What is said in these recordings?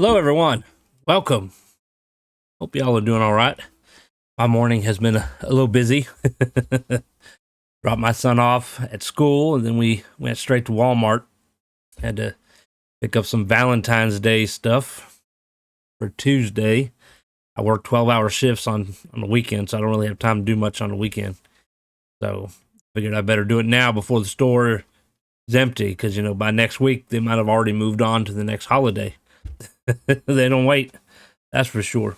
Hello, everyone. Welcome. Hope y'all are doing all right. My morning has been a little busy. Dropped my son off at school, and then we went straight to Walmart. Had to pick up some Valentine's Day stuff for Tuesday. I work 12-hour shifts on the weekend, so I don't really have time to do much on the weekend. So figured I better do it now before the store is empty, because, by next week, they might have already moved on to the next holiday. They don't wait, that's for sure.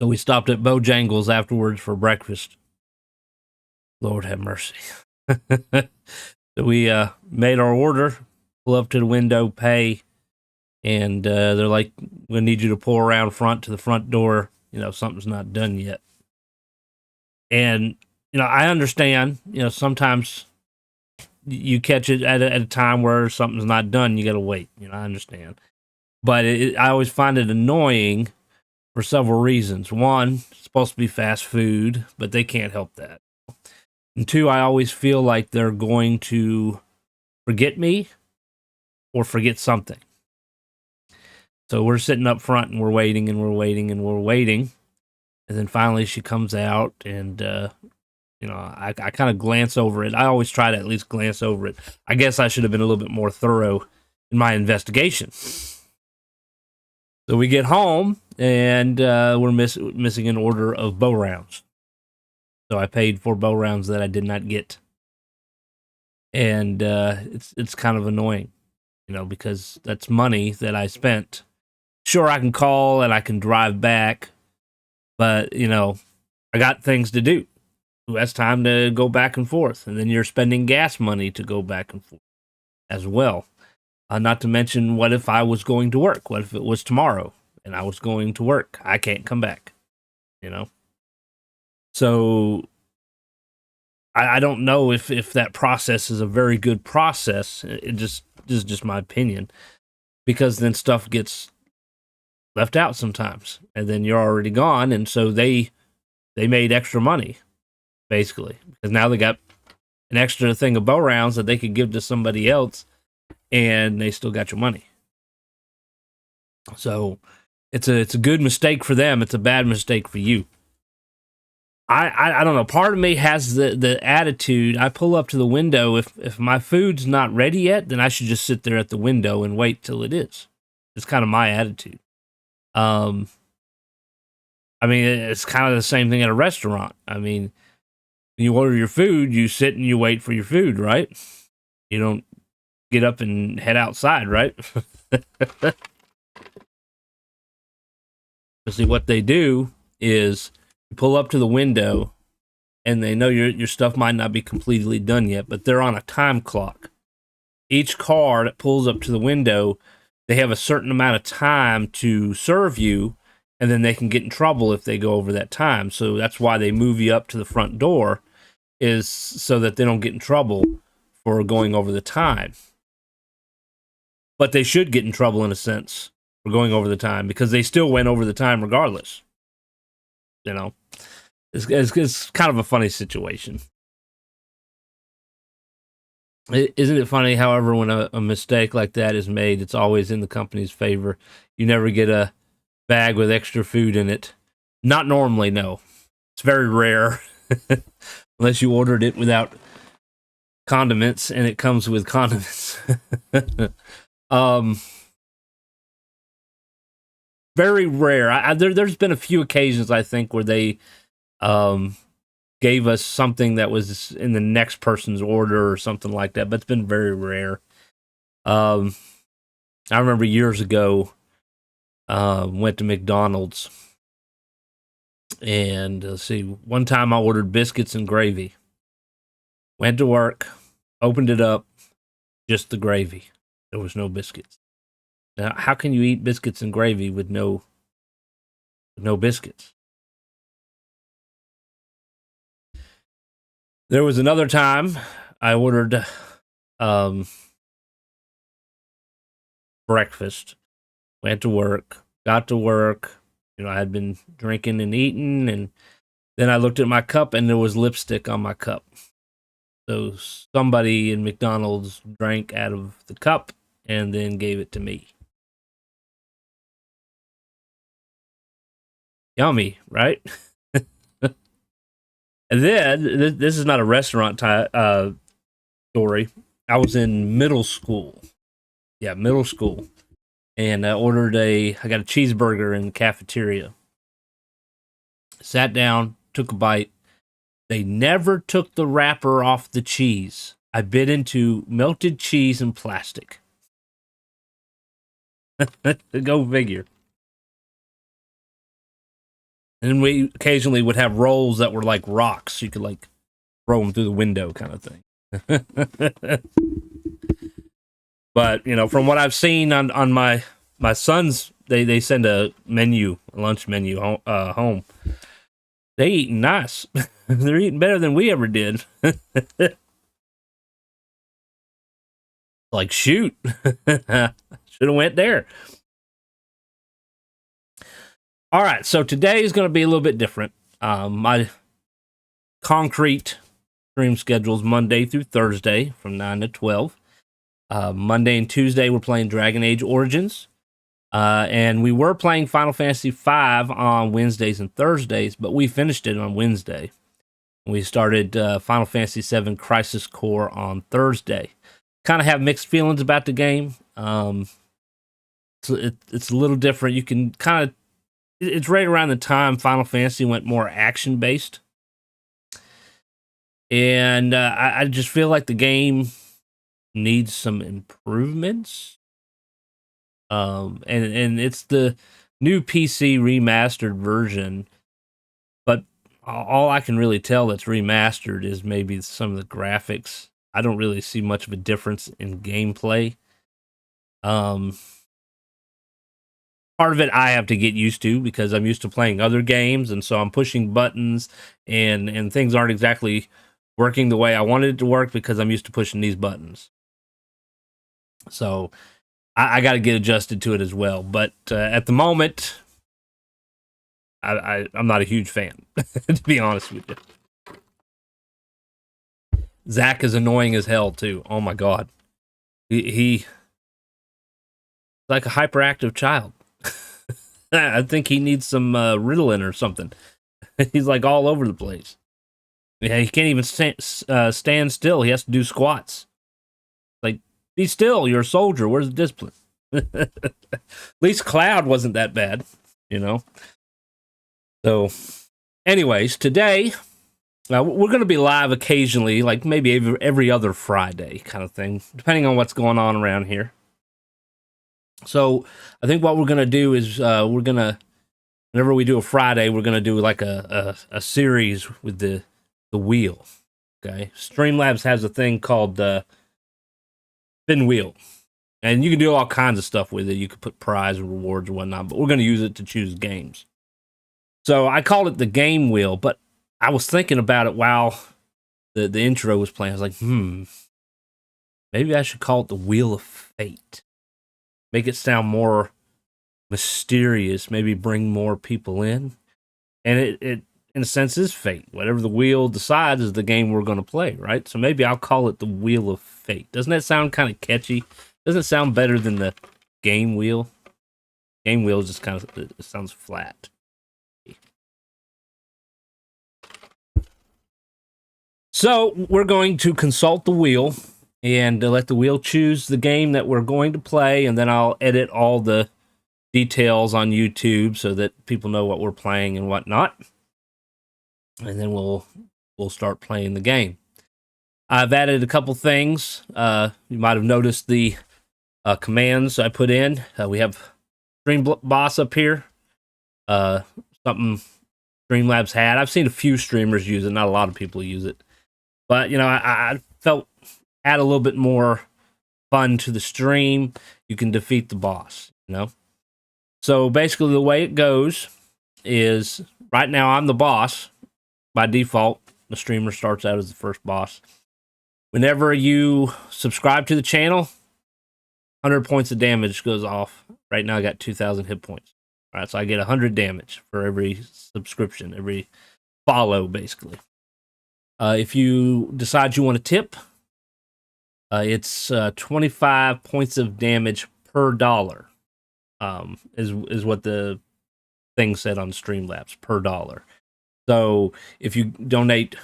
So we stopped at Bojangles afterwards for breakfast. Lord have mercy. So we made our order, pull up to the window, pay, and they're like, "We need you to pull around front to the front door. Something's not done yet." And I understand. Sometimes you catch it at a time where something's not done. You got to wait. I understand, but I always find it annoying for several reasons. One, it's supposed to be fast food, but they can't help that. And two, I always feel like they're going to forget me or forget something. So we're sitting up front and we're waiting and we're waiting and we're waiting. And then finally she comes out and, I kind of glance over it. I always try to at least glance over it. I guess I should have been a little bit more thorough in my investigation. So we get home, and we're missing an order of bow rounds. So I paid for bow rounds that I did not get. And it's kind of annoying, because that's money that I spent. Sure, I can call and I can drive back, but, I got things to do. That's time to go back and forth. And then you're spending gas money to go back and forth as well. Not to mention, what if I was going to work? What if it was tomorrow and I was going to work? I can't come back, So I don't know if that process is a very good process. This is just my opinion, because then stuff gets left out sometimes, and then you're already gone, and so they made extra money, basically, because now they got an extra thing of bow rounds that they could give to somebody else, and they still got your money. So it's a good mistake for them. It's a bad mistake for you. I don't know. Part of me has the attitude. I pull up to the window. If my food's not ready yet, then I should just sit there at the window and wait till it is. It's kind of my attitude. I mean, it's kind of the same thing at a restaurant. I mean, when you order your food, you sit and you wait for your food, right? You don't get up and head outside, right? See, what they do is you pull up to the window, and they know your stuff might not be completely done yet, but they're on a time clock. Each car that pulls up to the window, they have a certain amount of time to serve you, and then they can get in trouble if they go over that time. So that's why they move you up to the front door, is so that they don't get in trouble for going over the time. But they should get in trouble, in a sense, for going over the time, because they still went over the time regardless. It's kind of a funny situation. Isn't it funny, however, when a mistake like that is made, it's always in the company's favor. You never get a bag with extra food in it. Not normally, no. It's very rare. Unless you ordered it without condiments and it comes with condiments. Very rare. There's been a few occasions, I think, where they gave us something that was in the next person's order or something like that, but it's been very rare. I remember years ago, went to McDonald's, and let's see, one time I ordered biscuits and gravy. Went to work, opened it up, just the gravy. There was no biscuits. Now, how can you eat biscuits and gravy with no biscuits? There was another time I ordered breakfast, went to work, got to work. I had been drinking and eating, and then I looked at my cup, and there was lipstick on my cup. So somebody in McDonald's drank out of the cup and then gave it to me. Yummy, right? And then this is not a restaurant story. I was in middle school. Yeah, middle school, and I got a cheeseburger in the cafeteria. Sat down, took a bite. They never took the wrapper off the cheese. I bit into melted cheese and plastic. Go figure. And we occasionally would have rolls that were like rocks. You could like throw them through the window kind of thing. But, you know, from what I've seen on my sons, they send a lunch menu home. They eating nice. They're eating better than we ever did. Like, shoot. Should have went there. All right, so today is going to be a little bit different. My concrete stream schedule is Monday through Thursday from 9 to 12. Monday and Tuesday, we're playing Dragon Age Origins. And we were playing Final Fantasy V on Wednesdays and Thursdays, but we finished it on Wednesday. We started Final Fantasy VII Crisis Core on Thursday. Kind of have mixed feelings about the game. It's a little different. You can kind of... It's right around the time Final Fantasy went more action-based. And I just feel like the game needs some improvements. And it's the new PC remastered version, but all I can really tell that's remastered is maybe some of the graphics. I don't really see much of a difference in gameplay. Part of it I have to get used to because I'm used to playing other games, and so I'm pushing buttons and things aren't exactly working the way I wanted it to work because I'm used to pushing these buttons. So I got to get adjusted to it as well. But at the moment, I'm not a huge fan, to be honest with you. Zach is annoying as hell, too. Oh, my God. He's like a hyperactive child. I think he needs some Ritalin or something. He's like all over the place. Yeah, he can't even stand still. He has to do squats. Like, be still. You're a soldier. Where's the discipline? At least Cloud wasn't that bad, you know? So, anyways, today, we're going to be live occasionally, like maybe every other Friday kind of thing, depending on what's going on around here. So, I think what we're going to do is whenever we do a Friday, we're going to do like a series with the wheel. Okay? Streamlabs has a thing called Spin Wheel. And you can do all kinds of stuff with it. You could put prize and rewards or whatnot, but we're going to use it to choose games. So I called it the game wheel, but I was thinking about it while the intro was playing. I was like, maybe I should call it the Wheel of Fate. Make it sound more mysterious, maybe bring more people in. And it in a sense, is fate. Whatever the wheel decides is the game we're going to play, right? So maybe I'll call it the Wheel of Fate. Doesn't that sound kind of catchy? Doesn't it sound better than the game wheel? Game wheel just kind of, it sounds flat. So we're going to consult the wheel and let the wheel choose the game that we're going to play, and then I'll edit all the details on YouTube so that people know what we're playing and whatnot. And then we'll start playing the game. I've added a couple things. You might have noticed the commands I put in. We have Stream Boss up here. Something Streamlabs had. I've seen a few streamers use it. Not a lot of people use it. But, you know, I felt add a little bit more fun to the stream. You can defeat the boss, you know? So basically the way it goes is right now I'm the boss. By default, the streamer starts out as the first boss. Whenever you subscribe to the channel, 100 points of damage goes off. Right now I got 2,000 hit points. All right, so I get 100 damage for every subscription, every follow, basically. If you decide you want to tip, it's 25 points of damage per dollar. Is what the thing said on Streamlabs per dollar. So if you donate,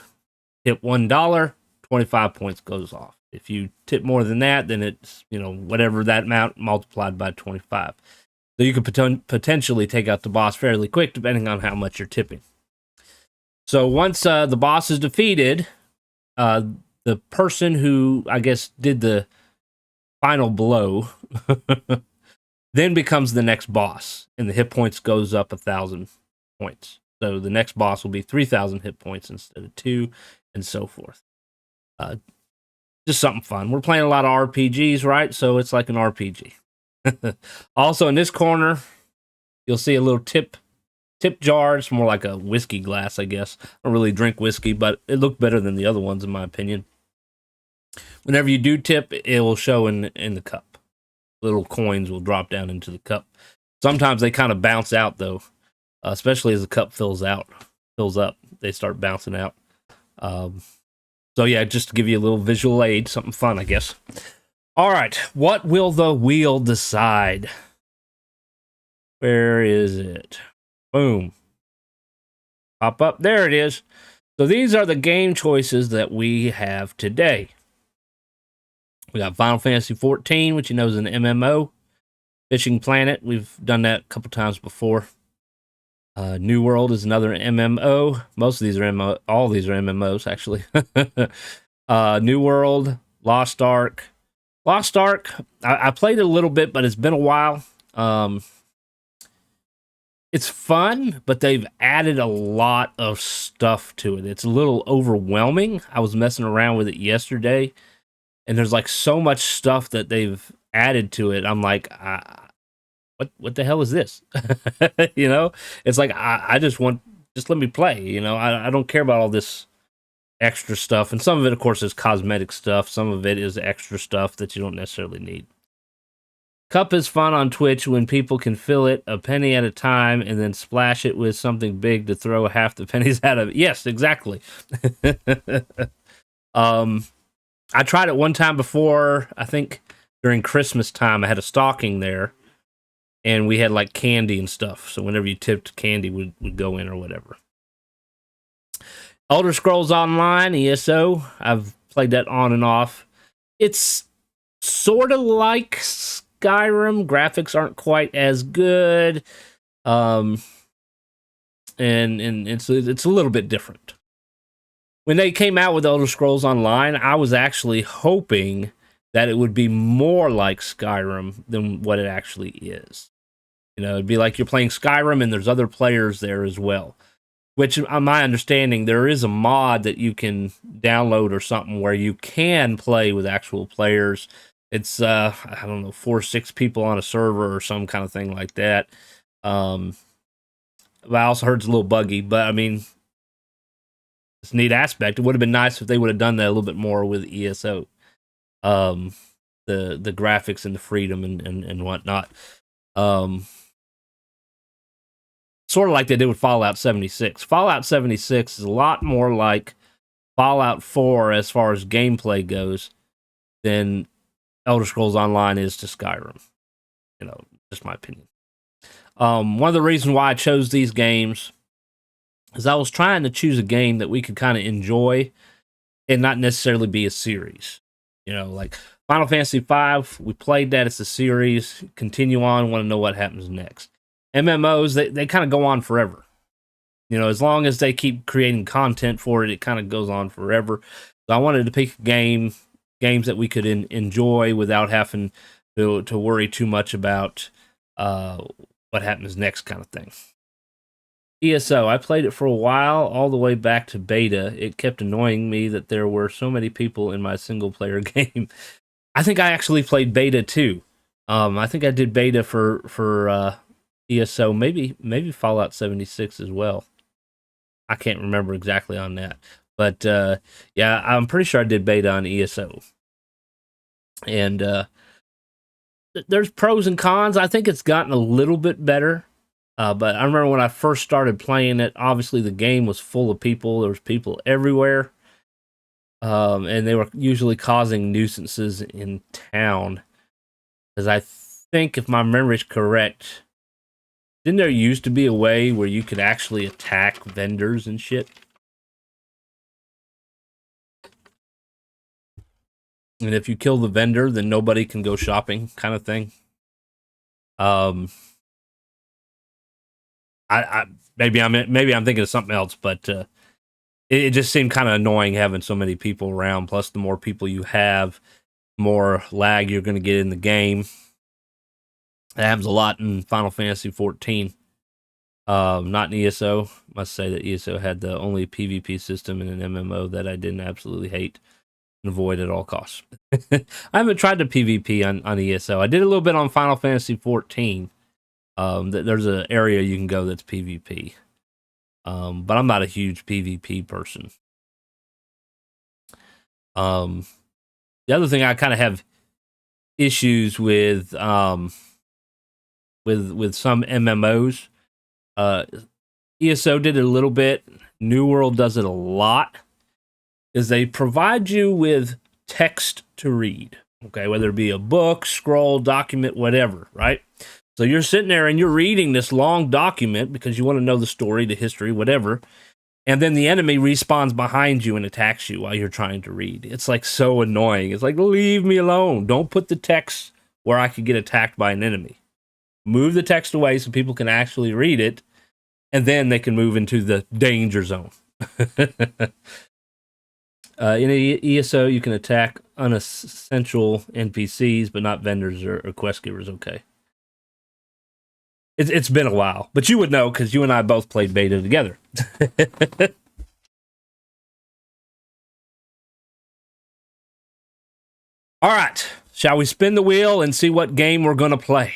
tip $1, 25 points goes off. If you tip more than that, then it's, you know, whatever that amount multiplied by 25. So you could potentially take out the boss fairly quick, depending on how much you're tipping. So once the boss is defeated, the person who, I guess, did the final blow then becomes the next boss, and the hit points goes up 1,000 points. So the next boss will be 3,000 hit points instead of 2, and so forth. Just something fun. We're playing a lot of RPGs, right? So it's like an RPG. Also, in this corner, you'll see a little tip jar. It's more like a whiskey glass, I guess. I don't really drink whiskey, but it looked better than the other ones, in my opinion. Whenever you do tip, it will show in the cup. Little coins will drop down into the cup. Sometimes they kind of bounce out, though, especially as the cup fills up. They start bouncing out. So yeah, just to give you a little visual aid, something fun, I guess. All right, what will the wheel decide? Where is it? Boom. Pop up. There it is. So these are the game choices that we have today. We got Final Fantasy 14, which you know is an MMO. Fishing Planet, we've done that a couple times before. New World is another MMO. Most of these are all these are MMOs, actually. New World, Lost Ark. Lost Ark, I played it a little bit, but it's been a while. It's fun, but they've added a lot of stuff to it. It's a little overwhelming. I was messing around with it yesterday, and there's like so much stuff that they've added to it. I'm like, what the hell is this? You know, it's like I just let me play. You know, I don't care about all this extra stuff, and some of it, of course, is cosmetic stuff. Some of it is extra stuff that you don't necessarily need. Cup is fun on Twitch when people can fill it a penny at a time and then splash it with something big to throw half the pennies out of it. Yes, exactly. I tried it one time before, I think during Christmas time. I had a stocking there, and we had like candy and stuff. So whenever you tipped, candy would go in or whatever. Elder Scrolls Online, ESO. I've played that on and off. It's sort of like Skyrim. Graphics aren't quite as good. And it's a little bit different. When they came out with Elder Scrolls Online, I was actually hoping that it would be more like Skyrim than what it actually is. You know, it'd be like you're playing Skyrim and there's other players there as well. Which, on my understanding, there is a mod that you can download or something where you can play with actual players. It's, I don't know, 4 or 6 people on a server or some kind of thing like that. But I also heard it's a little buggy, but I mean, it's a neat aspect. It would have been nice if they would have done that a little bit more with ESO. The graphics and the freedom and whatnot. Sort of like they did with Fallout 76. Fallout 76 is a lot more like Fallout 4 as far as gameplay goes than Elder Scrolls Online is to Skyrim. You know, just my opinion. One of the reasons why I chose these games is I was trying to choose a game that we could kind of enjoy and not necessarily be a series. You know, like Final Fantasy V, we played that. It's a series. Continue on, want to know what happens next. MMOs, they kind of go on forever. You know, as long as they keep creating content for it, it kind of goes on forever. So I wanted to pick games that we could enjoy without having to worry too much about what happens next kind of thing. ESO, I played it for a while, all the way back to beta. It kept annoying me that there were so many people in my single-player game. I think I actually played beta too. I think I did beta for ESO, maybe Fallout 76 as well. I can't remember exactly on that. But yeah, I'm pretty sure I did beta on ESO. And there's pros and cons. I think it's gotten a little bit better. But I remember when I first started playing it, obviously the game was full of people. There was people everywhere. And they were usually causing nuisances in town. Because I think, if my memory is correct, Didn't there used to be a way where you could actually attack vendors and shit? And if you kill the vendor, then nobody can go shopping, kind of thing. Um, I maybe I'm thinking of something else, but it just seemed kind of annoying having so many people around. Plus, the more people you have, more lag you're going to get in the game. It happens a lot in Final Fantasy 14. Not in ESO. Must say that ESO had the only PvP system in an MMO that I didn't absolutely hate and avoid at all costs. I haven't tried the PvP on ESO. I did a little bit on Final Fantasy 14. There's an area you can go that's PvP. But I'm not a huge PvP person. The other thing I kind of have issues with some MMOs. ESO did it a little bit. New World does it a lot. Is they provide you with text to read. Okay, whether it be a book, scroll, document, whatever, right? So you're sitting there and you're reading this long document because you want to know the story, the history, whatever. And then the enemy respawns behind you and attacks you while you're trying to read. It's like so annoying. It's like, leave me alone. Don't put the text where I could get attacked by an enemy. Move the text away so people can actually read it, and then they can move into the danger zone. In ESO, you can attack unessential NPCs, but not vendors or quest givers. Okay. It's been a while, but you would know because you and I both played beta together. All right. Shall we spin the wheel and see what game we're going to play?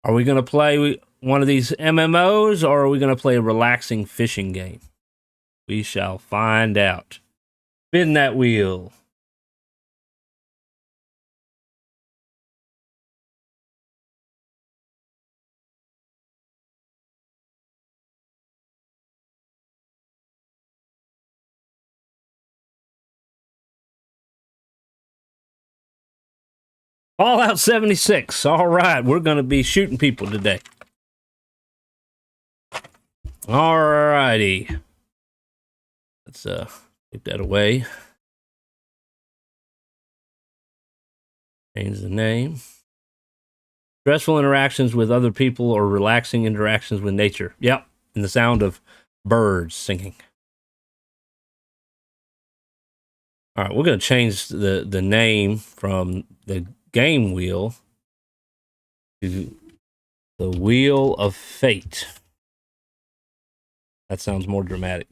Are we going to play one of these MMOs, or are we going to play a relaxing fishing game? We shall find out. Spin that wheel. Fallout 76. All right, we're going to be shooting people today. All righty. Let's take that away. Change the name. Stressful interactions with other people or relaxing interactions with nature. Yep, and the sound of birds singing. All right, we're going to change the name from the game wheel to the Wheel of Fate. That sounds more dramatic.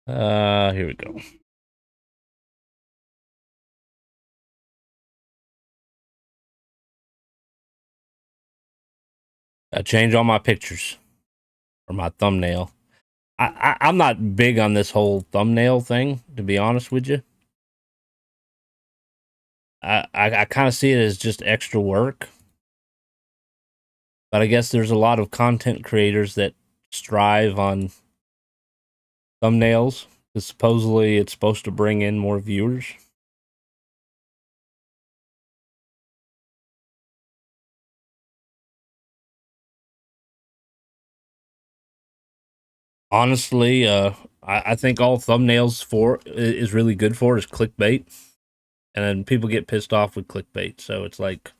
Here we go. I change all my pictures for my thumbnail. I'm not big on this whole thumbnail thing, to be honest with you. I kind of see it as just extra work. But I guess there's a lot of content creators that strive on thumbnails because supposedly it's supposed to bring in more viewers. Honestly, I think all thumbnails for is really good for is clickbait, and then people get pissed off with clickbait. So it's like,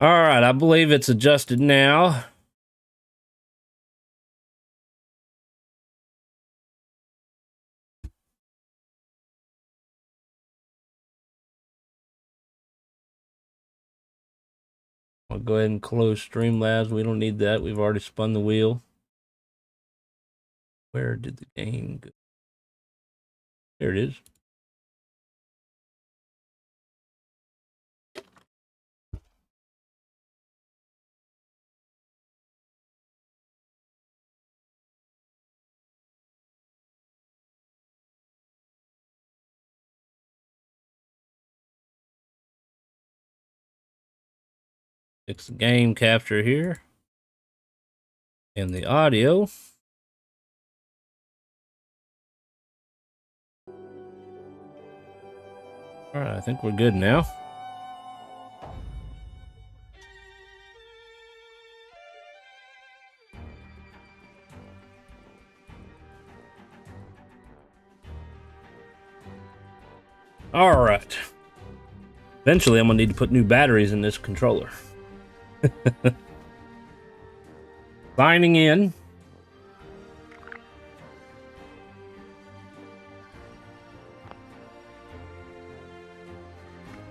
all right, I believe it's adjusted now. I'll go ahead and close Streamlabs. We don't need that. We've already spun the wheel. Where did the game go? There it is. Fix the game capture here. And the audio. All right, I think we're good now. All right. Eventually, I'm gonna need to put new batteries in this controller. Signing in.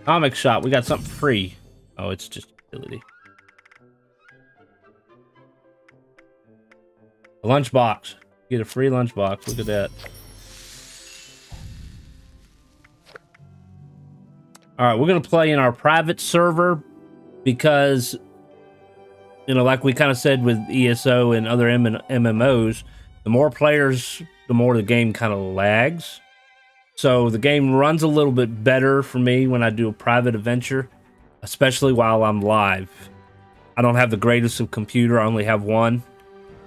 Comic shop. We got something free. Oh, it's just utility. A lunchbox. Get a free lunchbox. Look at that. All right, we're gonna play in our private server because, you know, like we kind of said with ESO and other MMOs, the more players, the more the game kind of lags. So the game runs a little bit better for me when I do a private adventure, especially while I'm live. I don't have the greatest of computer. I only have one.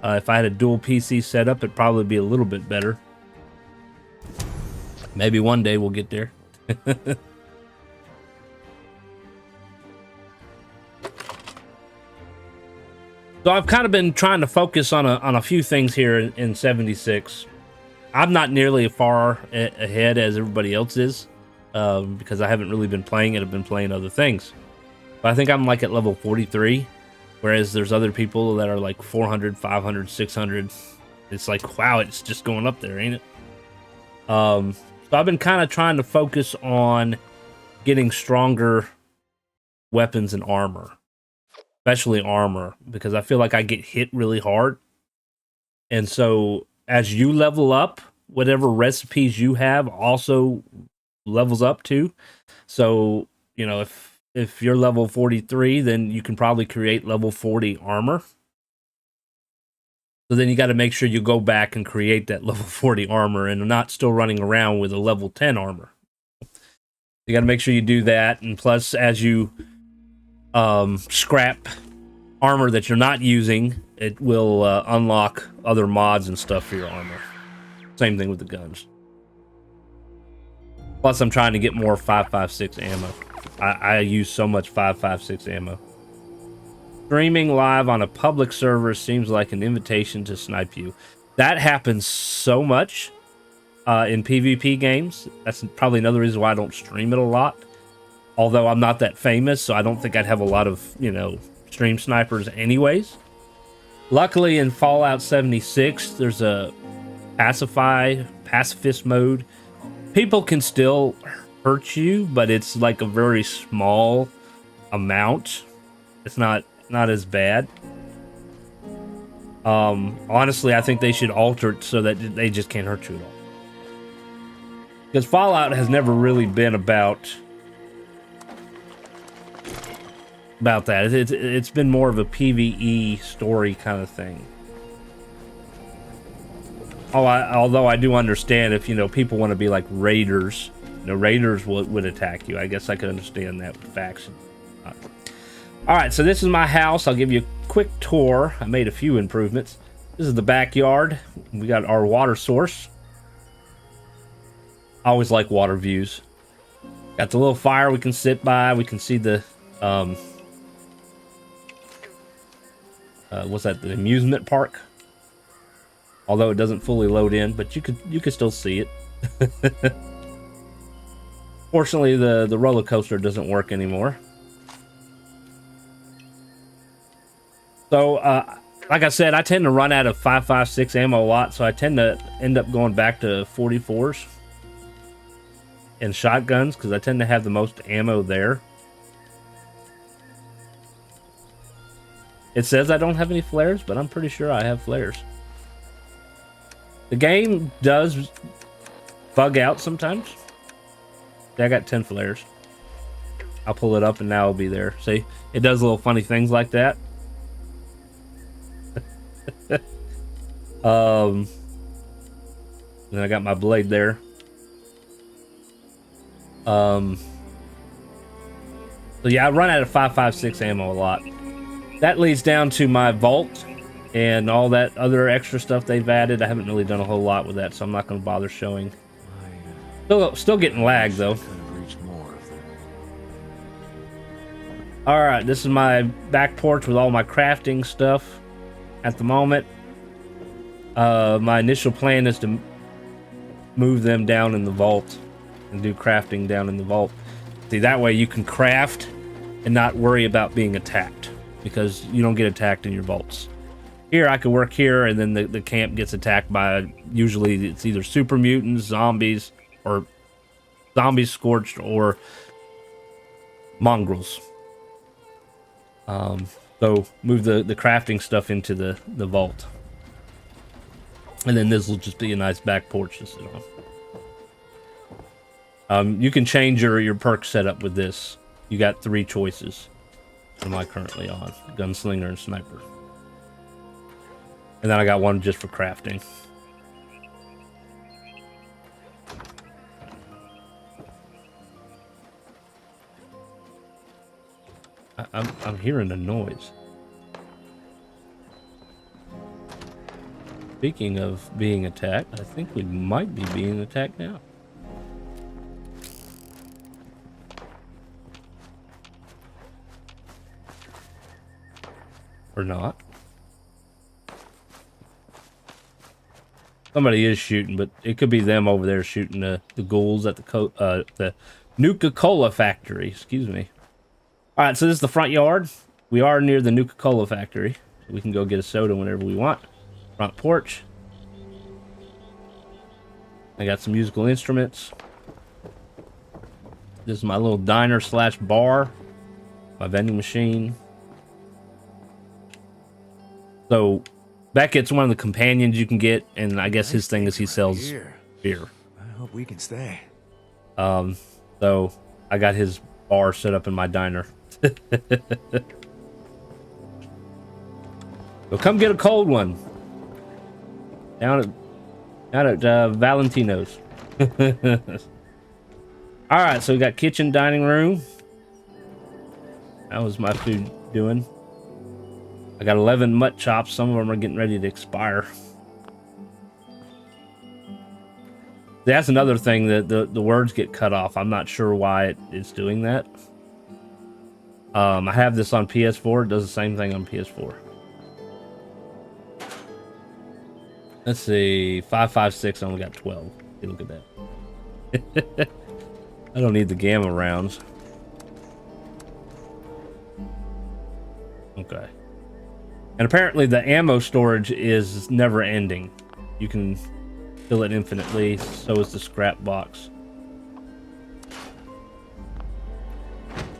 If I had a dual PC setup, it'd probably be a little bit better. Maybe one day we'll get there. So I've kind of been trying to focus on a few things here in 76. I'm not nearly as far ahead as everybody else is because I haven't really been playing it. I've been playing other things. But I think I'm like at level 43, whereas there's other people that are like 400, 500, 600. It's like, wow, it's just going up there, ain't it? So I've been kind of trying to focus on getting stronger weapons and armor. Especially armor, because I feel like I get hit really hard. And so as you level up, whatever recipes you have also levels up too. So, you know, if you're level 43, then you can probably create level 40 armor. So then you got to make sure you go back and create that level 40 armor and not still running around with a level 10 armor. You got to make sure you do that. And plus, as you scrap armor that you're not using, it will unlock other mods and stuff for your armor. Same thing with the guns. Plus, I'm trying to get more 5.56 ammo. I use so much 5.56 ammo. Streaming live on a public server seems like an invitation to snipe you. That happens so much in PvP games. That's probably another reason why I don't stream it a lot. Although I'm not that famous, so I don't think I'd have a lot of, you know, stream snipers anyways. Luckily in Fallout 76, there's a pacifist mode. People can still hurt you, but it's like a very small amount. It's not as bad. Honestly, I think they should alter it so that they just can't hurt you at all. Because Fallout has never really been about that. It's been more of a PvE story kind of thing. Although I do understand if, you know, people want to be like raiders, you know, raiders would attack you. I guess I could understand that with faction. All right, so this is my house. I'll give you a quick tour. I made a few improvements. This is the backyard. We got our water source. I always like water views. Got the little fire we can sit by. We can see the what's that? The amusement park. Although it doesn't fully load in, but you could still see it. Fortunately, the roller coaster doesn't work anymore. So, like I said, I tend to run out of 5.56 ammo a lot, so I tend to end up going back to 44s and shotguns because I tend to have the most ammo there. It says I don't have any flares, but I'm pretty sure I have flares. The game does bug out sometimes. I got 10 flares. I'll pull it up and now it'll be there. See, it does little funny things like that. Then I got my blade there. So yeah, I run out of 5.56 ammo a lot. That leads down to my vault and all that other extra stuff they've added. I haven't really done a whole lot with that, so I'm not going to bother showing. Still getting lag though. All right, this is my back porch with all my crafting stuff at the moment. My initial plan is to move them down in the vault and do crafting down in the vault. See, that way you can craft and not worry about being attacked, because you don't get attacked in your vaults. Here, I could work here, and then the camp gets attacked by, usually it's either super mutants, zombies, or zombies scorched, or mongrels. So move the crafting stuff into the vault. And then this will just be a nice back porch to sit on. You can change your perk setup with this. You got 3 choices. What am I currently on? Gunslinger and Sniper. And then I got one just for crafting. I'm hearing a noise. Speaking of being attacked, I think we might be being attacked now. Or not. Somebody is shooting, but it could be them over there shooting the ghouls at the Nuka-Cola factory. Excuse me. All right, so this is the front yard. We are near the Nuka-Cola factory. We can go get a soda whenever we want. Front porch. I got some musical instruments. This is my little diner slash bar. My vending machine. So Beckett's one of the companions you can get, and I guess his thing is he sells beer. I hope we can stay. So I got his bar set up in my diner. So come get a cold one. Down at Valentino's. All right, so we got kitchen, dining room. How was my food doing? I got 11 mutt chops. Some of them are getting ready to expire. That's another thing, that the words get cut off. I'm not sure why it's doing that. I have this on PS4. It does the same thing on PS4. Let's see. 5.56. I only got 12. Hey, look at that. I don't need the gamma rounds. Okay. And apparently the ammo storage is never ending. You can fill it infinitely. So is the scrap box.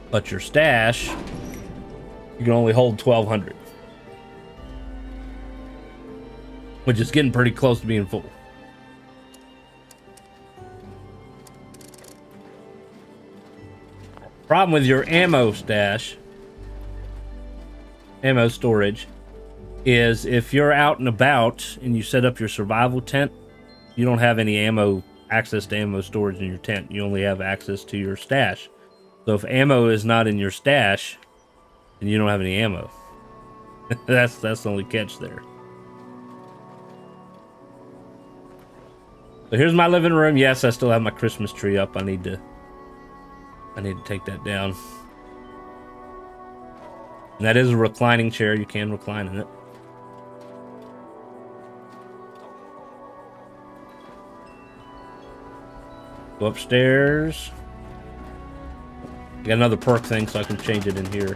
But your stash, you can only hold 1,200. Which is getting pretty close to being full. Problem with your ammo stash, ammo storage, is if you're out and about and you set up your survival tent, you don't have any access to ammo storage in your tent. You only have access to your stash. So if ammo is not in your stash, then you don't have any ammo. That's the only catch there. So here's my living room. Yes, I still have my Christmas tree up. I need to take that down. And that is a reclining chair. You can recline in it. Go upstairs. I got another perk thing, so I can change it in here.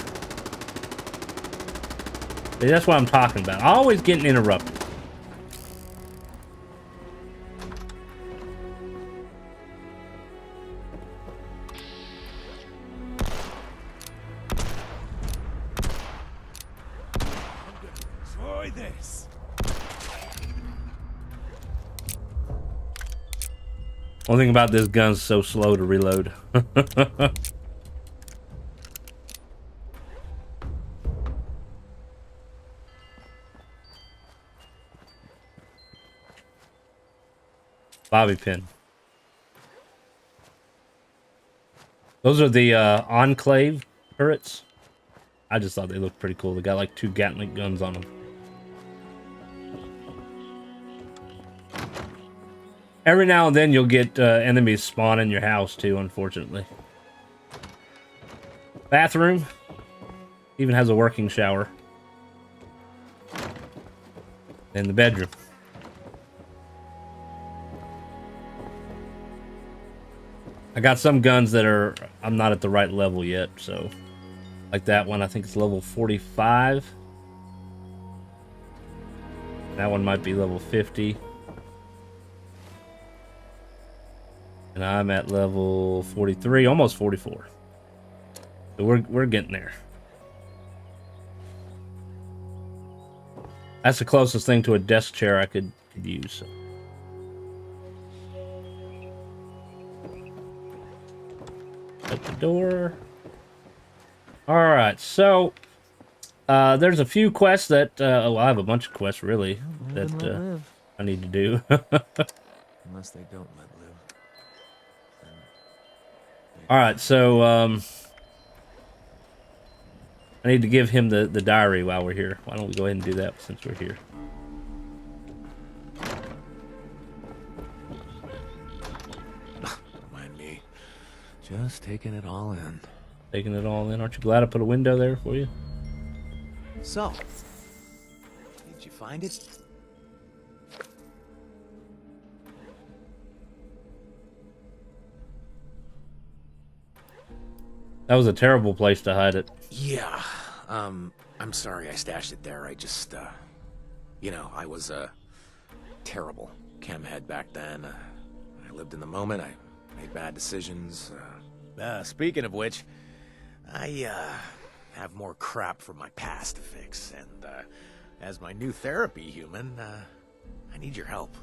See, that's what I'm talking about. Always getting interrupted. One thing about this gun's so slow to reload. Bobby pin. Those are the Enclave turrets. I just thought they looked pretty cool. They got like 2 Gatling guns on them. Every now and then you'll get enemies spawn in your house too, unfortunately. Bathroom. Even has a working shower. And the bedroom. I got some guns that I'm not at the right level yet, so like that one, I think it's level 45. That one might be level 50. And I'm at level 43, almost 44. So we're getting there. That's the closest thing to a desk chair I could use. So. At the door. Alright, so there's a few quests that well, I have a bunch of quests really that I need to do. Unless they don't let live. Alright, so I need to give him the diary while we're here. Why don't we go ahead and do that since we're here? Mind me. Just taking it all in. Taking it all in. Aren't you glad I put a window there for you? So, did you find it? That was a terrible place to hide it. Yeah. I'm sorry I stashed it there. I just, you know, I was a terrible chemhead back then. I lived in the moment. I made bad decisions. Speaking of which, I have more crap from my past to fix, and as my new therapy human, I need your help.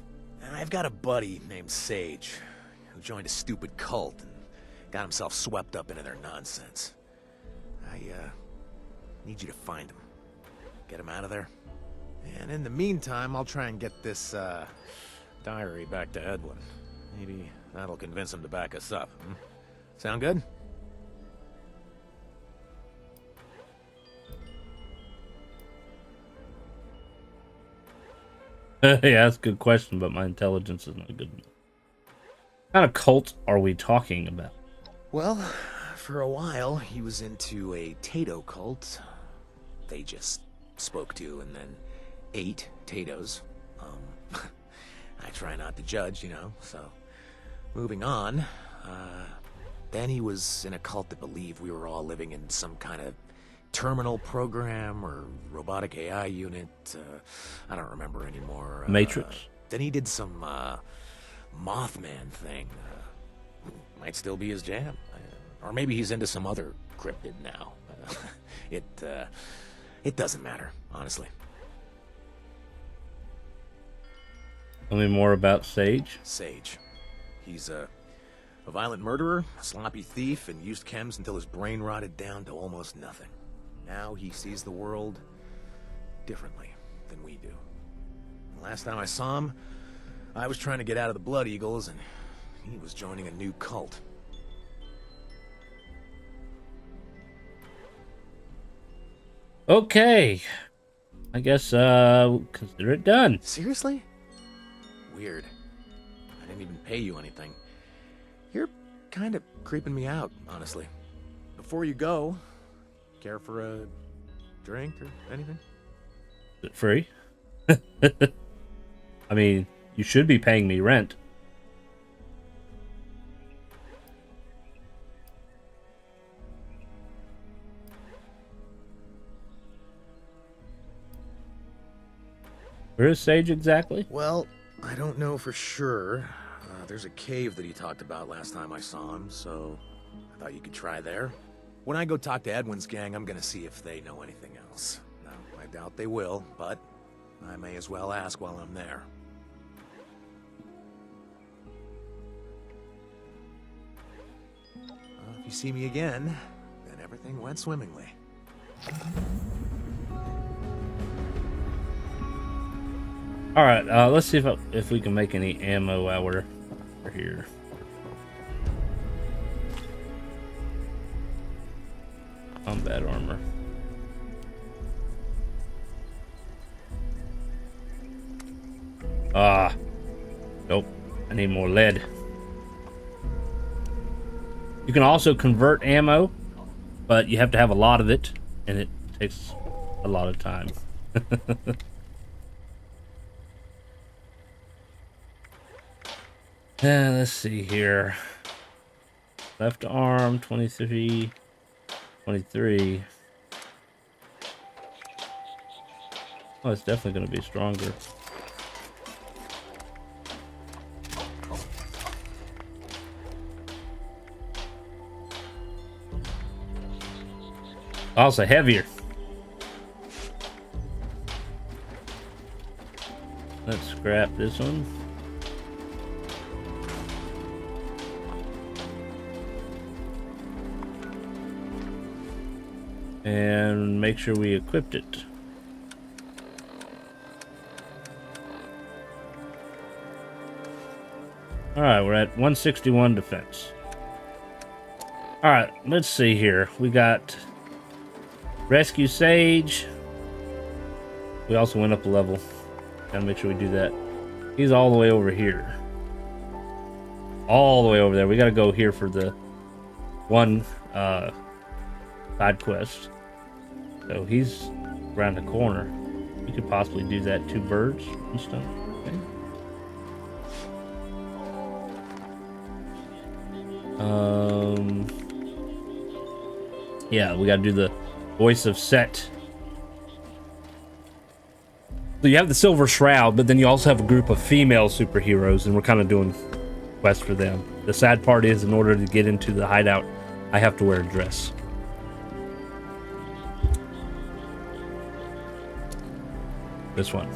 I've got a buddy named Sage who joined a stupid cult and got himself swept up into their nonsense. I need you to find him. Get him out of there. And in the meantime, I'll try and get this diary back to Edwin. Maybe that'll convince him to back us up. Hmm? Sound good? Yeah, that's a good question, but my intelligence is not good enough. What kind of cult are we talking about? Well, for a while, he was into a Tato cult. They just spoke to and then ate Tatos. I try not to judge, you know, so... Moving on, then he was in a cult that believed we were all living in some kind of terminal program or robotic AI unit. I don't remember anymore. Matrix. Then he did some Mothman thing. Might still be his jam. Or maybe he's into some other cryptid now. It doesn't matter, honestly. Tell me more about Sage. Sage. He's a violent murderer, a sloppy thief, and used chems until his brain rotted down to almost nothing. Now he sees the world differently than we do. Last time I saw him, I was trying to get out of the Blood Eagles, and he was joining a new cult. Okay. I guess, consider it done. Seriously? Weird. I didn't even pay you anything. You're kind of creeping me out, honestly. Before you go, care for a drink or anything? Is it free? I mean, you should be paying me rent. Where is Sage exactly? Well, I don't know for sure. There's a cave that he talked about last time I saw him, so I thought you could try there. When I go talk to Edwin's gang, I'm gonna see if they know anything else. Now, I doubt they will, but I may as well ask while I'm there. you see me again, then everything went swimmingly. All right, let's see if we can make any ammo while we're here. Combat armor. Ah, nope. I need more lead. You can also convert ammo, but you have to have a lot of it, and it takes a lot of time. Let's see here. Left arm, 23, 23. Oh, it's definitely going to be stronger. Also heavier. Let's scrap this one. And make sure we equipped it. Alright, we're at 161 defense. Alright, let's see here. We got Rescue Sage. We also went up a level. Gotta make sure we do that. He's all the way over here. All the way over there. We gotta go here for the one side quest. So he's around the corner. We could possibly do that. 2 birds and stuff. Okay. Yeah, we gotta do the voice of Set. So you have the Silver Shroud, but then you also have a group of female superheroes, and we're kind of doing quests for them. The sad part is, in order to get into the hideout, I have to wear a dress. This one.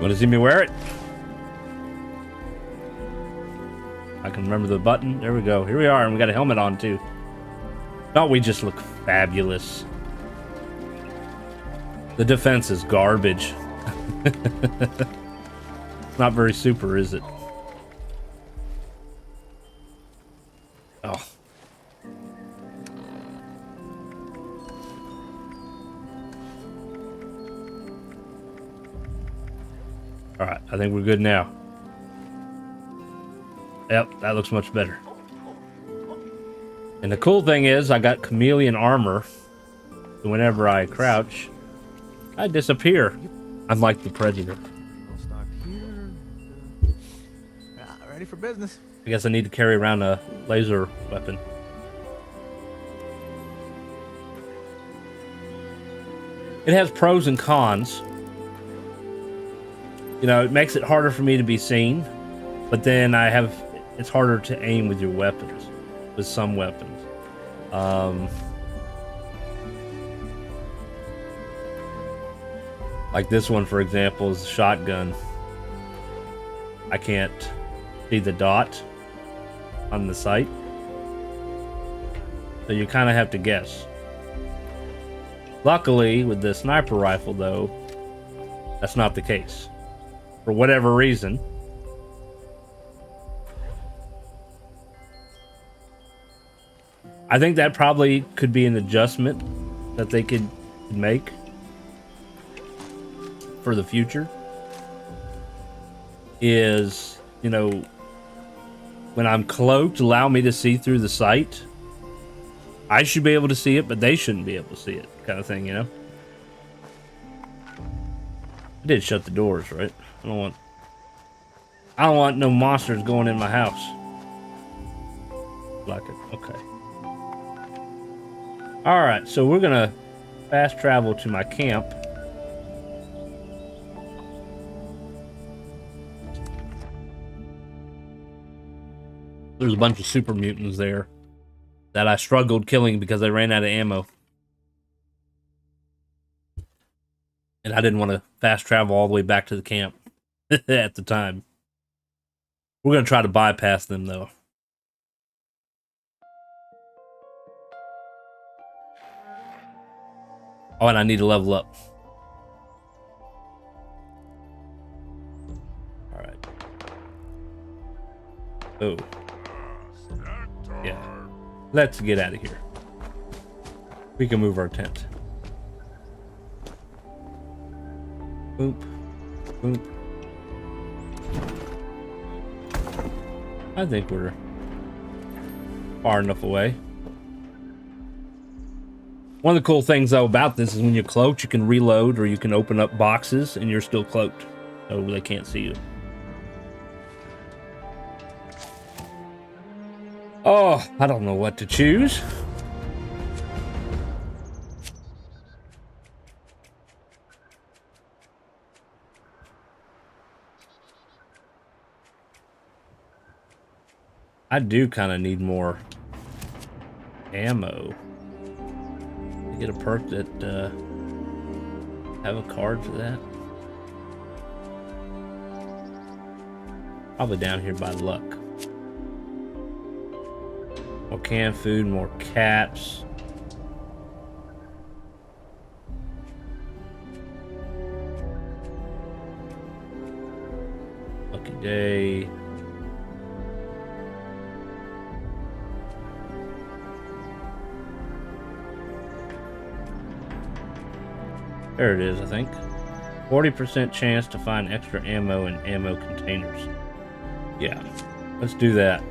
Want to see me wear it? I can remember the button. There we go. Here we are, and we got a helmet on too. Don't we just look fabulous? The defense is garbage. It's not very super, is it? Oh. Alright, I think we're good now. Yep, that looks much better. And the cool thing is, I got chameleon armor. So whenever I crouch, I disappear. Unlike the Predator. Ready for business. I guess I need to carry around a laser weapon. It has pros and cons. You know, it makes it harder for me to be seen. But then it's harder to aim with your weapons. With some weapons. Like this one, for example, is a shotgun. I can't see the dot on the sight. So you kind of have to guess. Luckily, with the sniper rifle, though, that's not the case. For whatever reason. I think that probably could be an adjustment that they could make for the future. Is, you know, when I'm cloaked, allow me to see through the sight. I should be able to see it, but they shouldn't be able to see it, kind of thing, you know? I did shut the doors, right? I don't want no monsters going in my house. Like it. Okay. Alright, so we're gonna fast travel to my camp. There's a bunch of super mutants there that I struggled killing because I ran out of ammo. And I didn't want to fast travel all the way back to the camp at the time. We're going to try to bypass them, though. Oh, and I need to level up. All right. Oh. Yeah. Let's get out of here. We can move our tent. Boop. Boop. I think we're far enough away. One of the cool things, though, about this is when you're cloaked, you can reload or you can open up boxes and you're still cloaked. So they can't see you. Oh, I don't know what to choose. I do kind of need more ammo. Get a perk that have a card for that. Probably down here by luck. More canned food, more caps. Lucky day. There it is, I think. 40% chance to find extra ammo in ammo containers. Yeah, let's do that.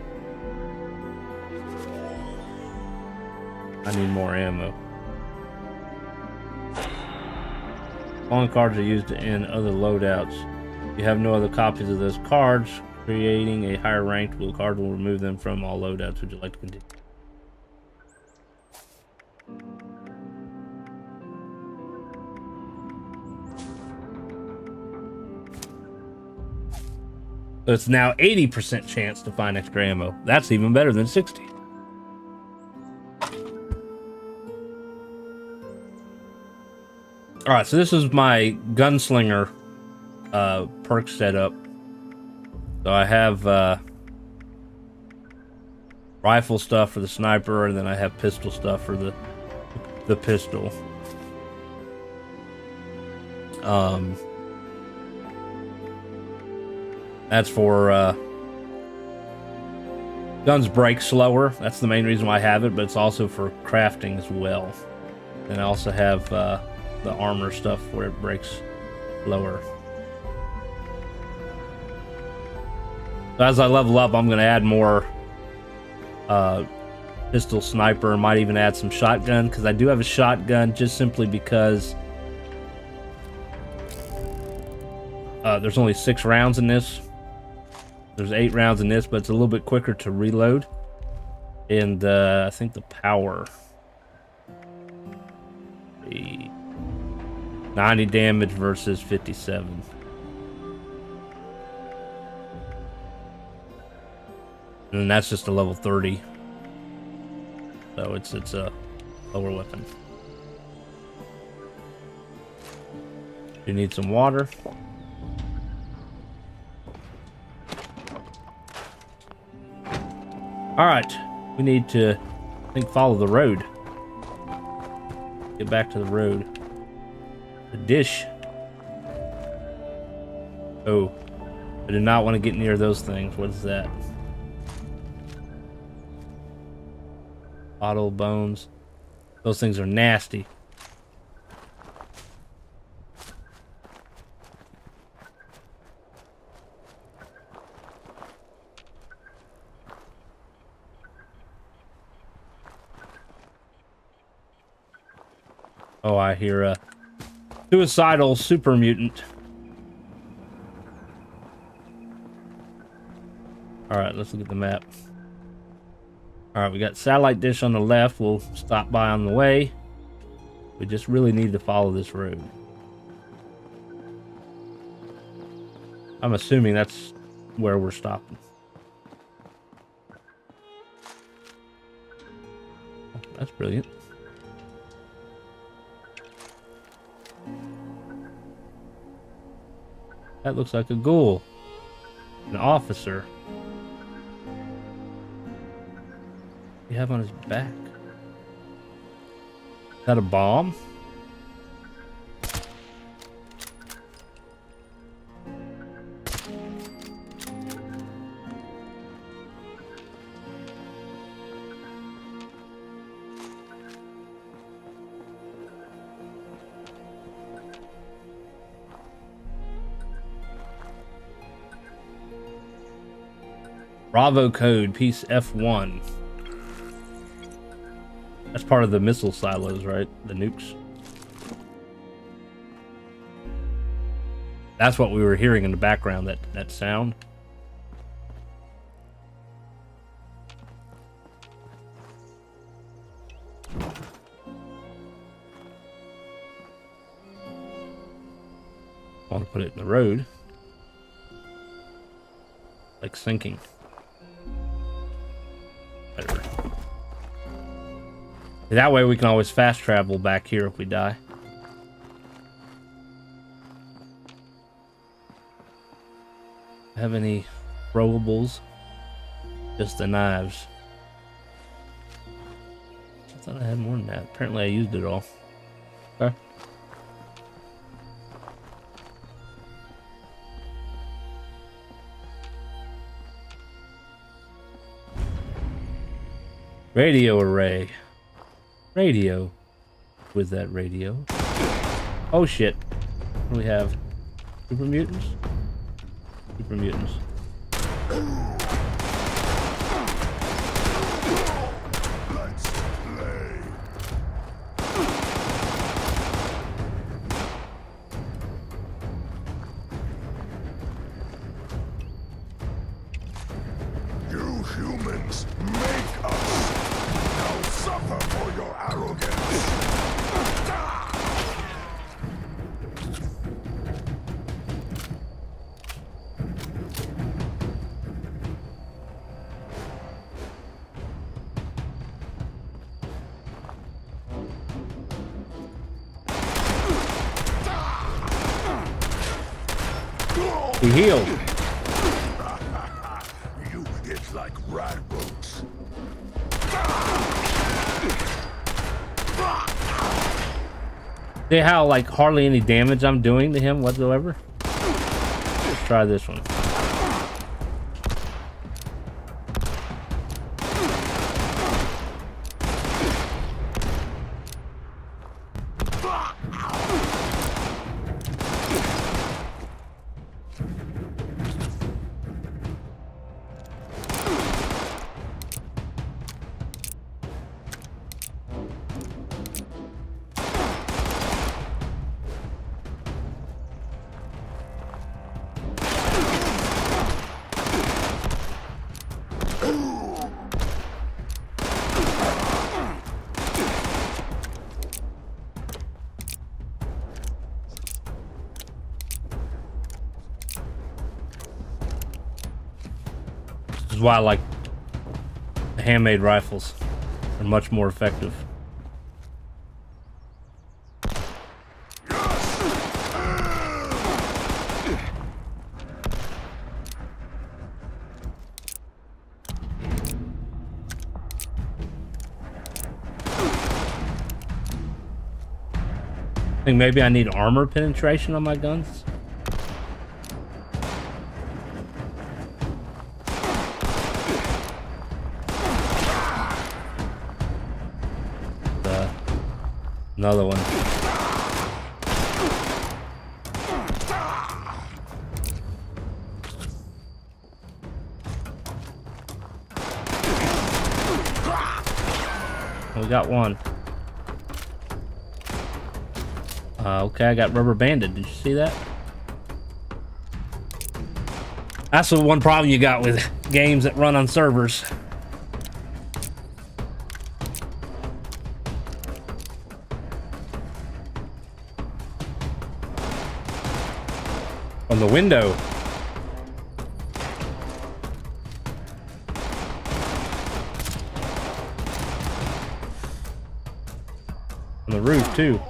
I need more ammo. Fallen cards are used in other loadouts. If you have no other copies of those cards, creating a higher ranked card will remove them from all loadouts. Would you like to continue? So it's now 80% chance to find extra ammo. That's even better than 60. All right, so this is my gunslinger perk setup. So I have rifle stuff for the sniper, and then I have pistol stuff for the pistol. That's for guns break slower. That's the main reason why I have it, but it's also for crafting as well. And I also have the armor stuff where it breaks slower. So as I level up, I'm going to add more pistol, sniper, might even add some shotgun, because I do have a shotgun just simply because there's only 6 rounds in this. There's 8 rounds in this, but it's a little bit quicker to reload. And I think the power, 90 damage versus 57. And that's just a level 30. So it's a lower weapon. You need some water. All right, we need to, I think, follow the road. Get back to the road. The dish. Oh, I do not want to get near those things. What is that? Bottle bones. Those things are nasty. Oh, I hear a suicidal super mutant. All right, let's look at the map. All right, we got satellite dish on the left. We'll stop by on the way. We just really need to follow this road. I'm assuming that's where we're stopping. Oh, that's brilliant. That looks like a ghoul. An officer. You have on his back? Is that a bomb? Bravo code, piece F1. That's part of the missile silos, right? The nukes. That's what we were hearing in the background, that sound. I want to put it in the road. Like sinking. Better. That way we can always fast travel back here if we die. Have any throwables? Just the knives. I thought I had more than that. Apparently I used it all. Okay. Radio array. Radio. With that radio. Oh shit. What do we have? Super mutants? Super mutants. Let's play. You humans make us. Now suffer for your arrogance. He healed. You hit like rat boots. See how like hardly any damage I'm doing to him whatsoever? Let's try this one. This is why I like the handmade rifles. They're much more effective. I think maybe I need armor penetration on my guns. Another one. We got one. Okay, I got rubber banded. Did you see that? That's the one problem you got with games that run on servers. On the window. On the roof too.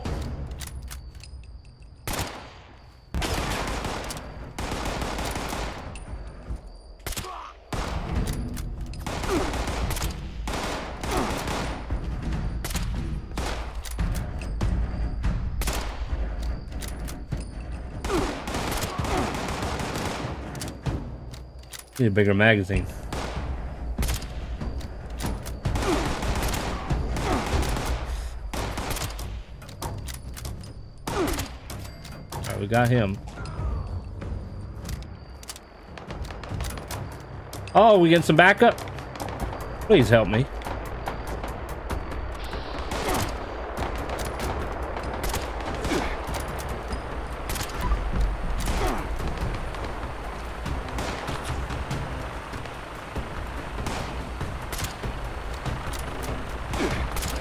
Need a bigger magazine. Alright, we got him. Oh, we getting some backup? Please help me.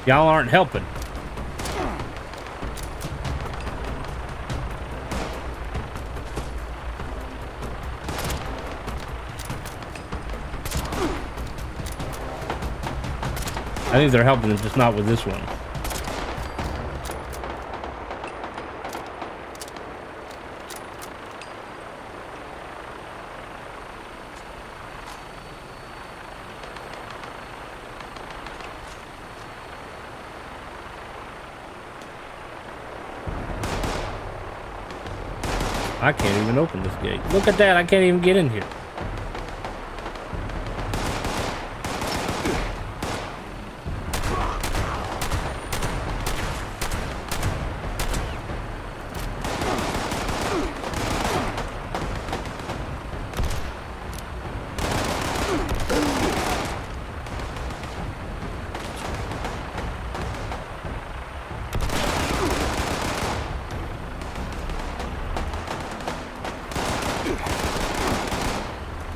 Y'all aren't helping. I think they're helping, just not with this one. I can't even open this gate. Look at that, I can't even get in here.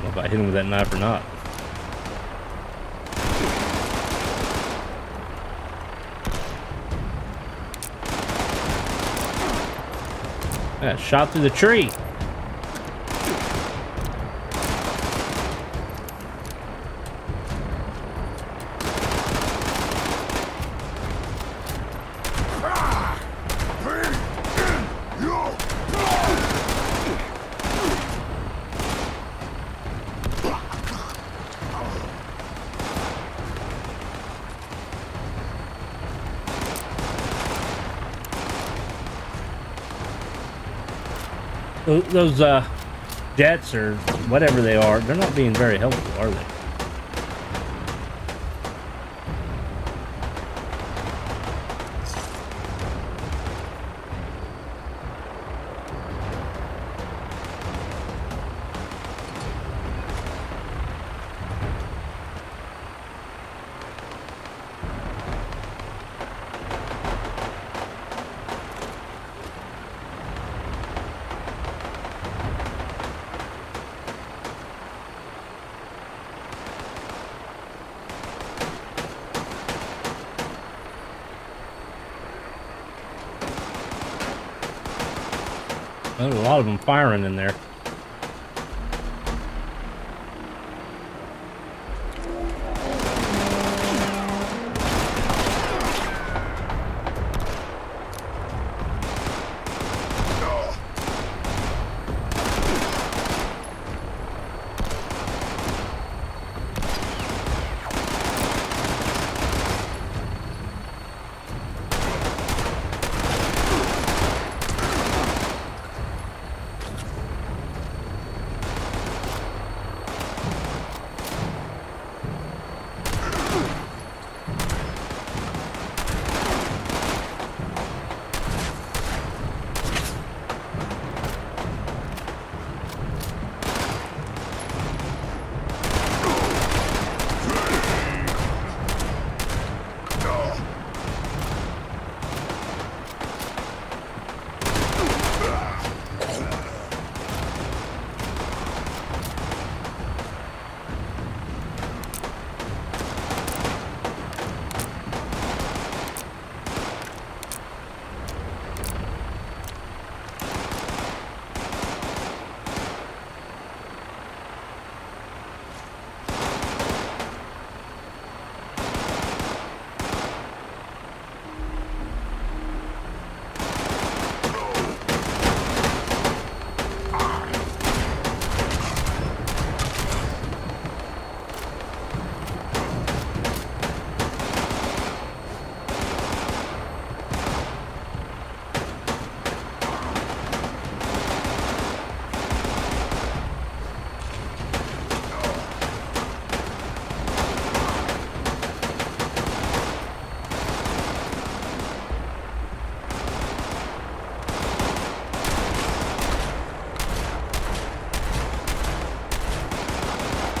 If I hit him with that knife or not. Yeah, shot through the tree. Those jets or whatever they are, they're not being very helpful, are they? There's a lot of them firing in there.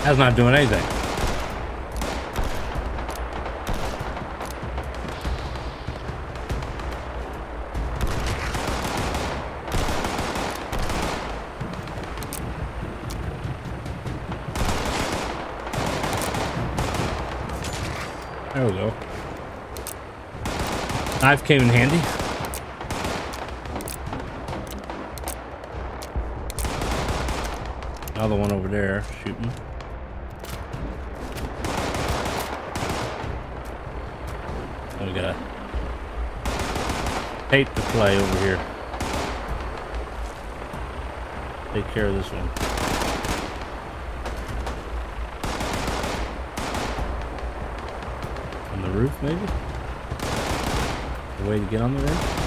That's not doing anything. There we go. Knife came in handy. Another one over there shooting. Oh, we got a tape to play over here. Take care of this one. On the roof, maybe? A way to get on the roof?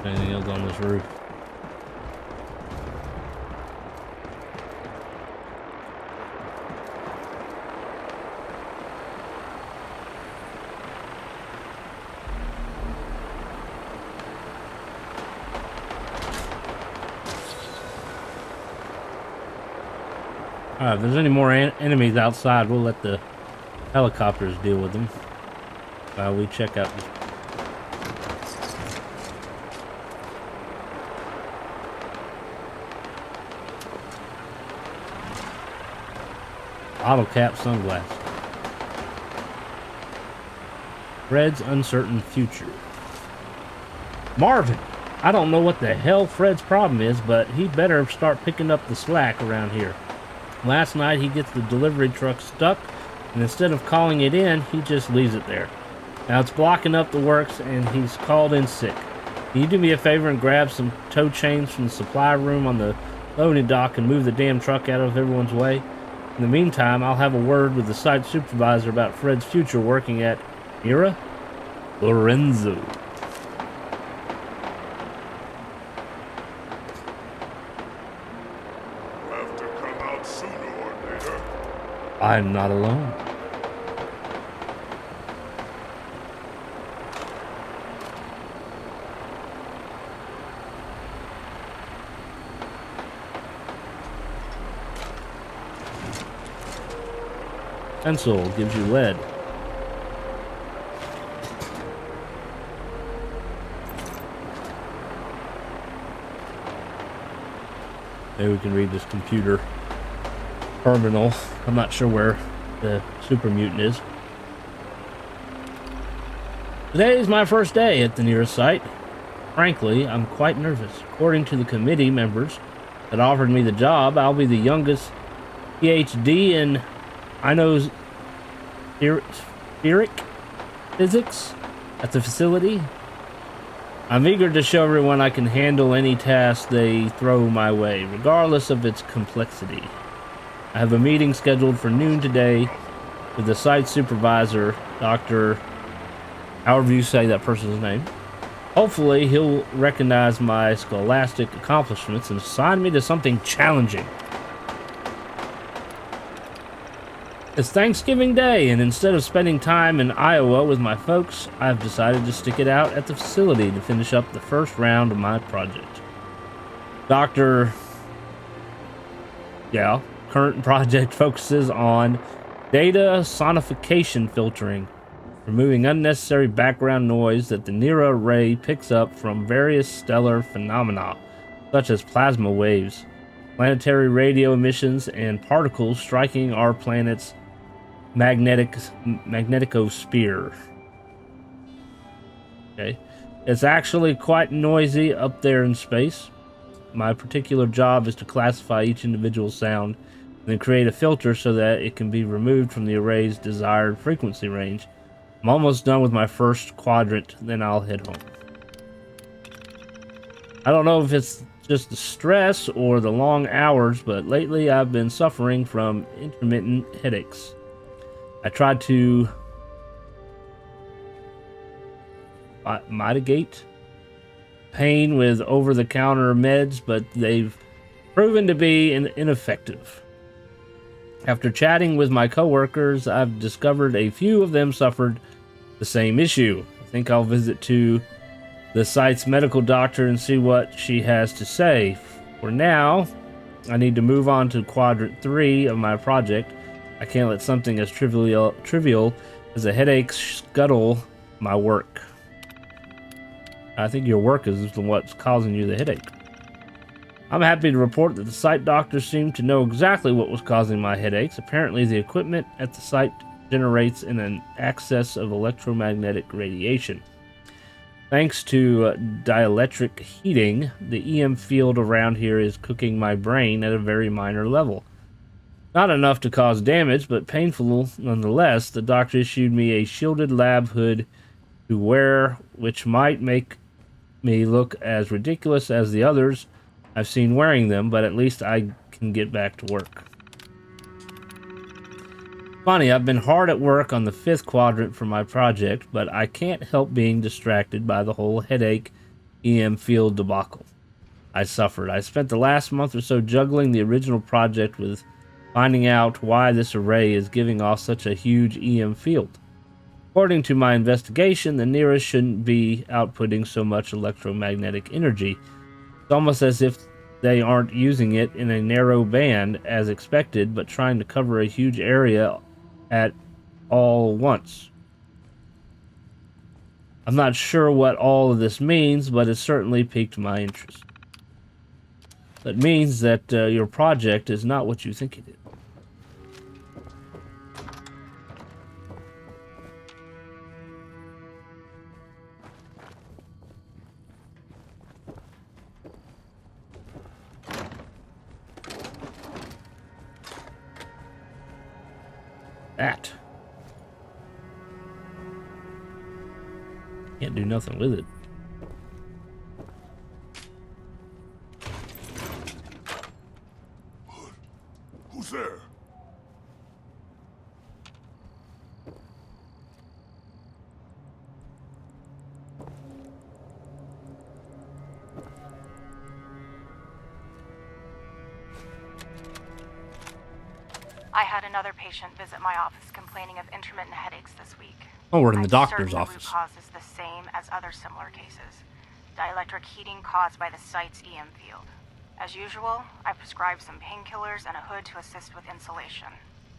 Anything else on this roof? Alright, if there's any more enemies outside, we'll let the helicopters deal with them while we check out this. Bottle cap sunglasses. Fred's uncertain future. Marvin! I don't know what the hell Fred's problem is, but he better start picking up the slack around here. Last night he gets the delivery truck stuck, and instead of calling it in, he just leaves it there. Now it's blocking up the works, and he's called in sick. Can you do me a favor and grab some tow chains from the supply room on the loading dock and move the damn truck out of everyone's way? In the meantime, I'll have a word with the site supervisor about Fred's future working at Mira Lorenzo. Have to come out sooner or later. I'm not alone. Pencil gives you lead. Maybe we can read this computer terminal. I'm not sure where the super mutant is. Today is my first day at the nearest site. Frankly, I'm quite nervous. According to the committee members that offered me the job, I'll be the youngest PhD in ionospheric physics at the facility. I'm eager to show everyone I can handle any task they throw my way, regardless of its complexity. I have a meeting scheduled for noon today with the site supervisor, Dr. however you say that person's name. Hopefully, he'll recognize my scholastic accomplishments and assign me to something challenging. It's Thanksgiving Day, and instead of spending time in Iowa with my folks, I've decided to stick it out at the facility to finish up the first round of my project. Current project focuses on data sonification filtering, removing unnecessary background noise that the NERA array picks up from various stellar phenomena, such as plasma waves, planetary radio emissions, and particles striking our planet's magnetosphere. Okay. It's actually quite noisy up there in space. My particular job is to classify each individual sound and then create a filter so that it can be removed from the array's desired frequency range. I'm almost done with my first quadrant, then I'll head home. I don't know if it's just the stress or the long hours, but lately I've been suffering from intermittent headaches. I tried to mitigate pain with over-the-counter meds, but they've proven to be ineffective. After chatting with my coworkers, I've discovered a few of them suffered the same issue. I think I'll visit to the site's medical doctor and see what she has to say. For now, I need to move on to quadrant 3 of my project. I can't let something as trivial as a headache scuttle my work. I think your work is what's causing you the headache. I'm happy to report that the site doctor seemed to know exactly what was causing my headaches. Apparently, the equipment at the site generates an excess of electromagnetic radiation. Thanks to dielectric heating, the EM field around here is cooking my brain at a very minor level. Not enough to cause damage, but painful nonetheless. The doctor issued me a shielded lab hood to wear, which might make me look as ridiculous as the others I've seen wearing them, but at least I can get back to work. Funny, I've been hard at work on the 5th quadrant for my project, but I can't help being distracted by the whole headache EM field debacle I suffered. I spent the last month or so juggling the original project with finding out why this array is giving off such a huge EM field. According to my investigation, the nearest shouldn't be outputting so much electromagnetic energy. It's almost as if they aren't using it in a narrow band as expected, but trying to cover a huge area at all once. I'm not sure what all of this means, but it certainly piqued my interest. It means that your project is not what you think it is. That. Can't do nothing with it. Who's there? I had another patient visit my office complaining of intermittent headaches this week. Oh, we're in the I'm doctor's certain office. The root cause is the same as other similar cases. Dielectric heating caused by the site's EM field. As usual, I prescribed some painkillers and a hood to assist with insulation.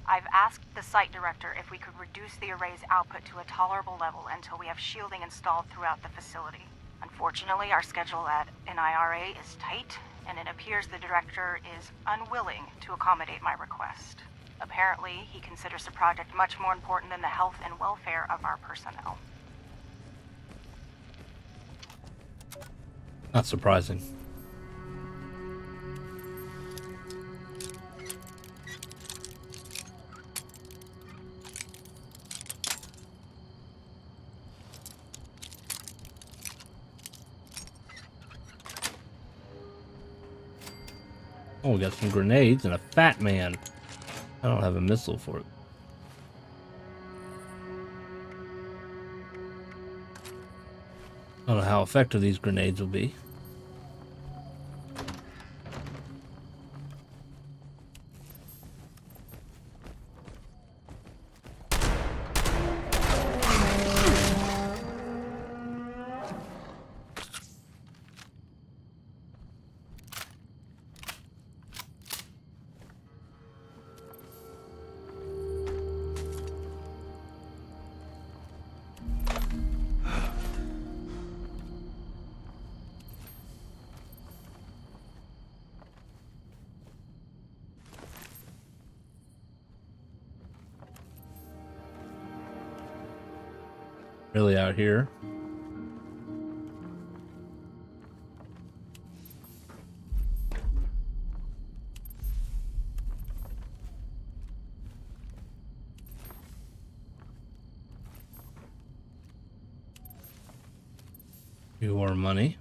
I've asked the site director if we could reduce the array's output to a tolerable level until we have shielding installed throughout the facility. Unfortunately, our schedule at NIRA is tight, and it appears the director is unwilling to accommodate my request. Apparently, he considers the project much more important than the health and welfare of our personnel. Not surprising. Oh, we got some grenades and a fat man. I don't have a missile for it. I don't know how effective these grenades will be. Really out here. Your money.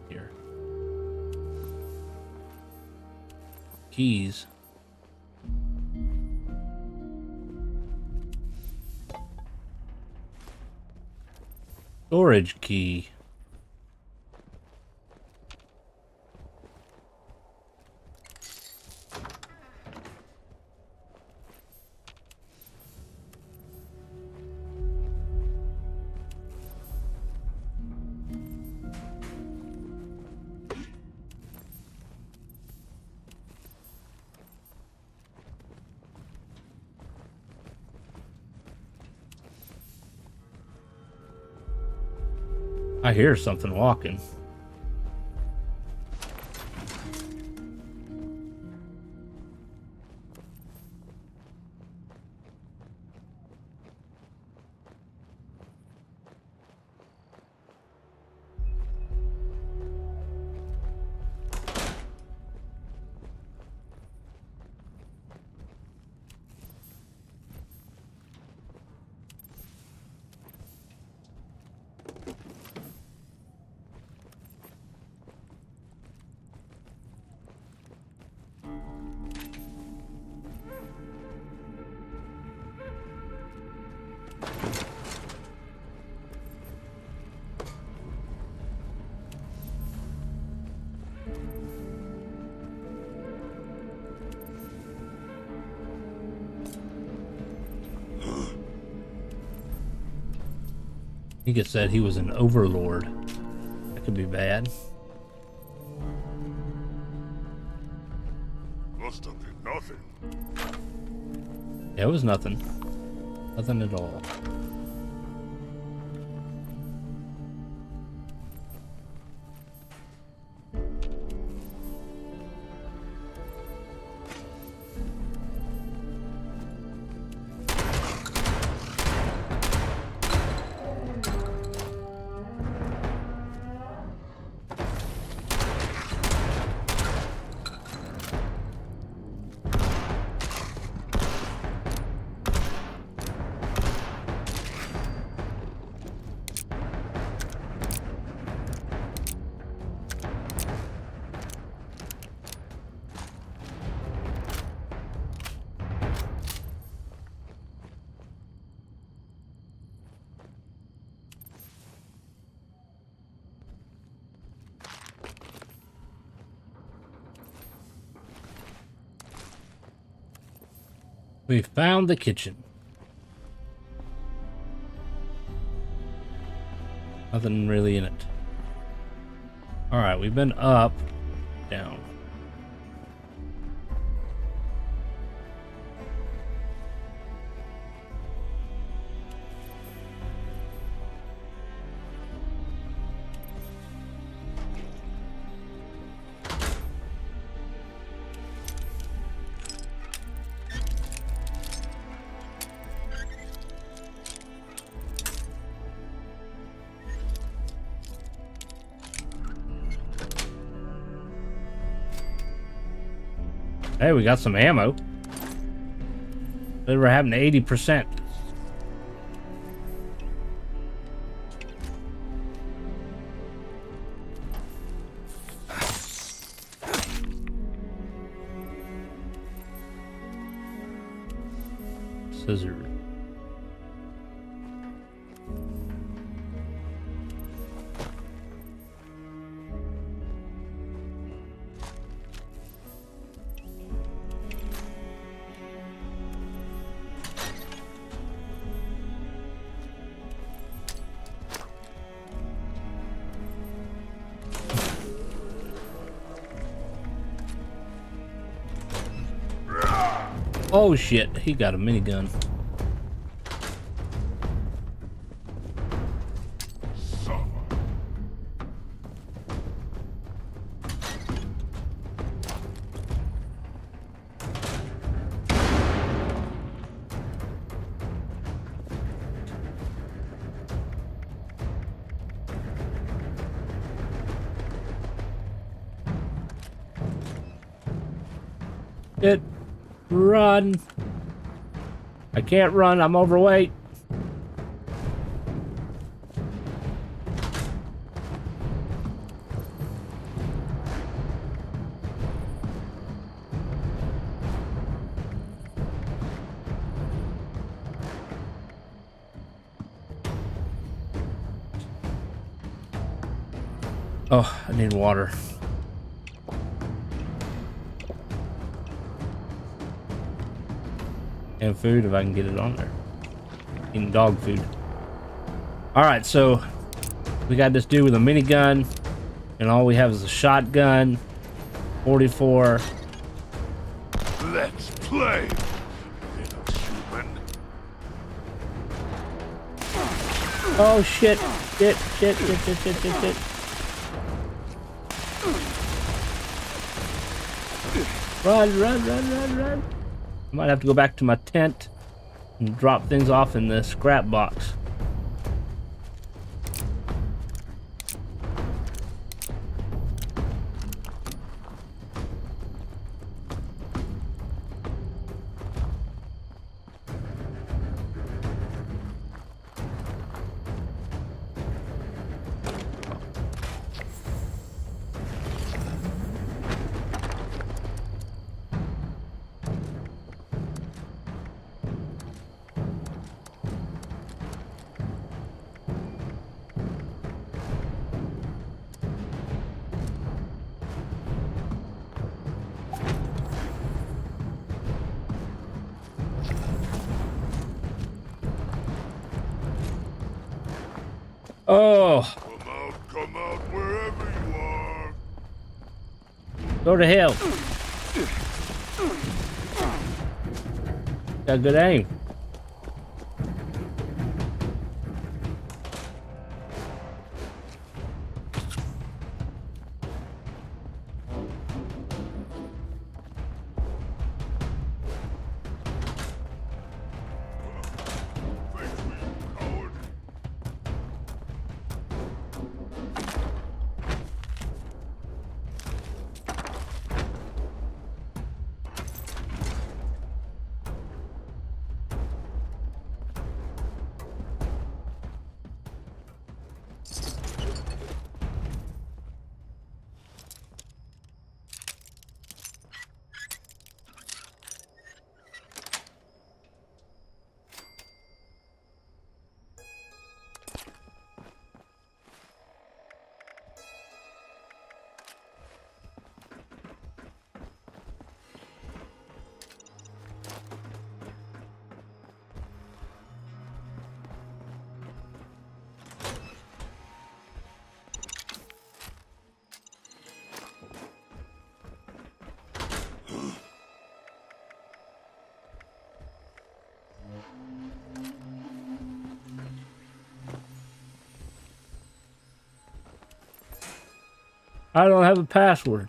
Here. keys. Storage key. I hear something walking. He just said he was an overlord. That could be bad. Must have been nothing. Yeah, it was nothing. Nothing at all. We found the kitchen. Nothing really in it. Alright, we've been up, down. Hey, we got some ammo. Whatever happened to 80%? Scissors. Oh shit, he got a minigun. Shit. Run. I can't run, I'm overweight. Oh, I need water. And food if I can get it on there. Eating dog food. Alright, so we got this dude with a minigun, and all we have is a shotgun, 44. Let's play, little human. Oh shit! Shit. Run. I might have to go back to my tent and drop things off in the scrap box. Oh, Come out wherever you are. go to hell. Got good aim. I don't have a password.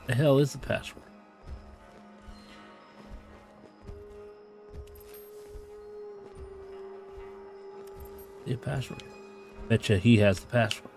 The hell is the password? The password. Betcha he has the password.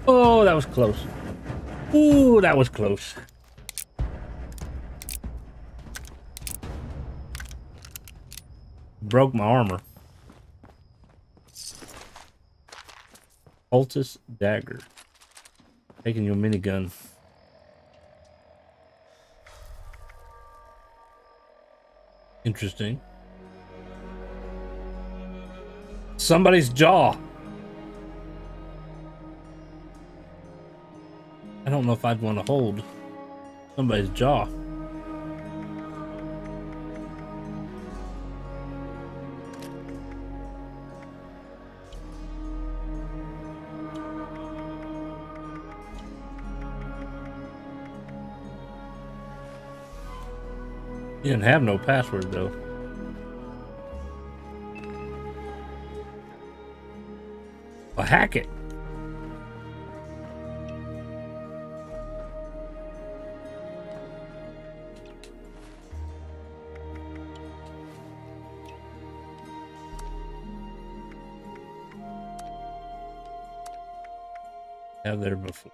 Oh, that was close. Ooh, that was close. Broke my armor. Cultist dagger. Taking your minigun. Interesting. Somebody's jaw. I don't know if I'd want to hold somebody's jaw. He didn't have no password though. Well, hack it. have there before.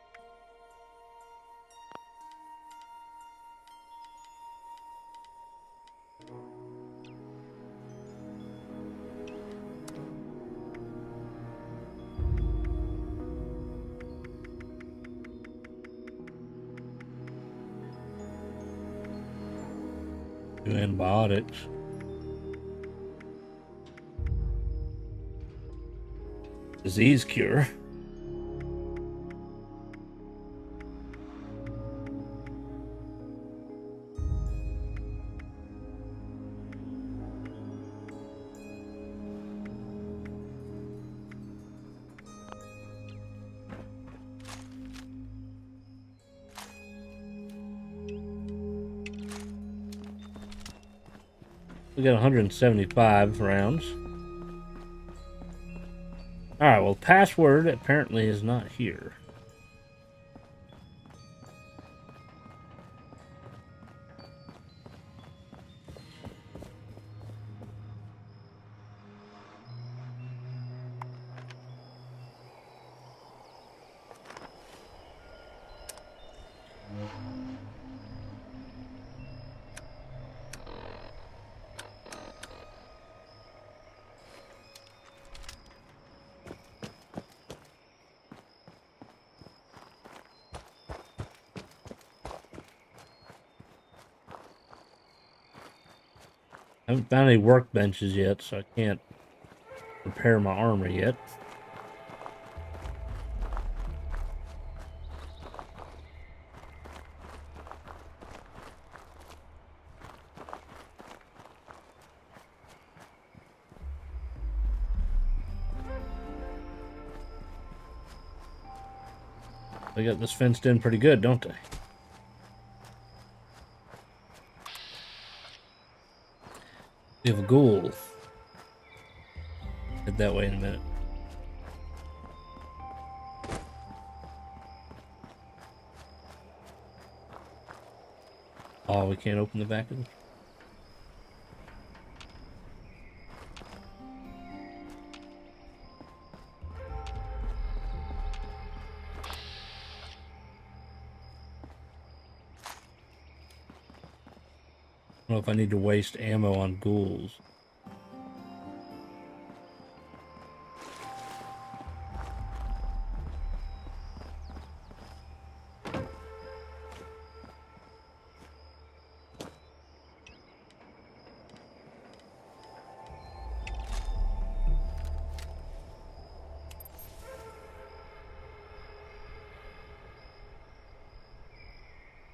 Do antibiotics. Disease cure. We got 175 rounds. Alright, well, password apparently is not here. I haven't found any workbenches yet, so I can't repair my armor yet. They got this fenced in pretty good, don't they? We have a ghoul. Head that way in a minute. Oh, we can't open the back of it. I don't know if I need to waste ammo on ghouls.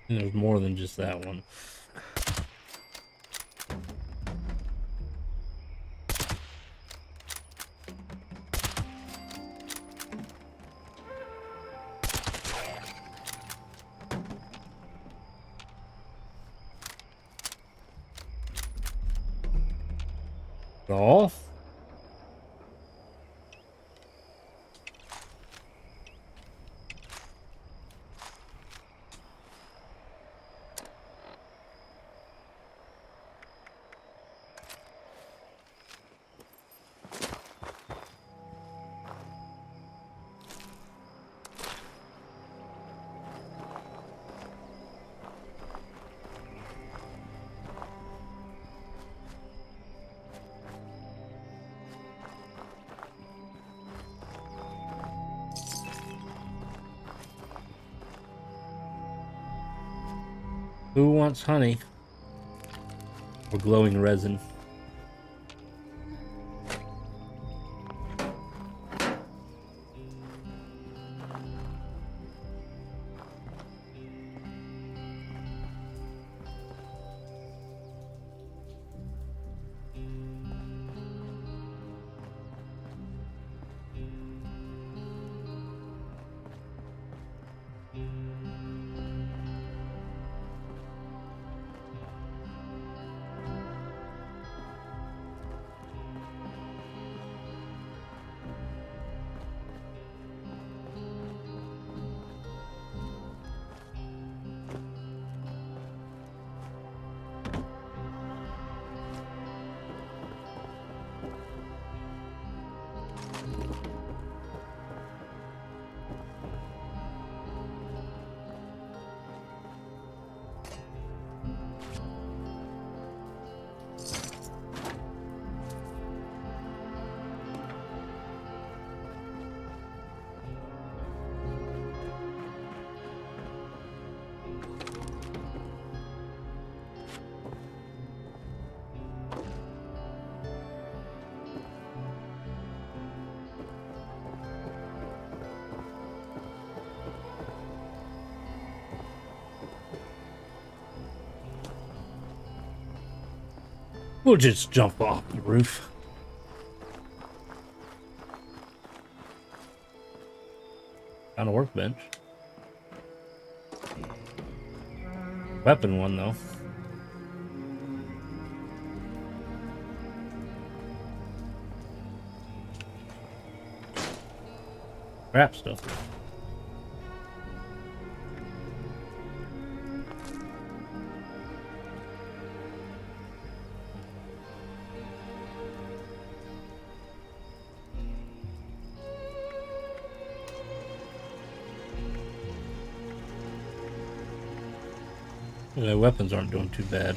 And there's more than just that one. All? Who wants honey? Or glowing resin? We'll just jump off the roof. Found a workbench. Weapon one though. Crap stuff. The weapons aren't doing too bad.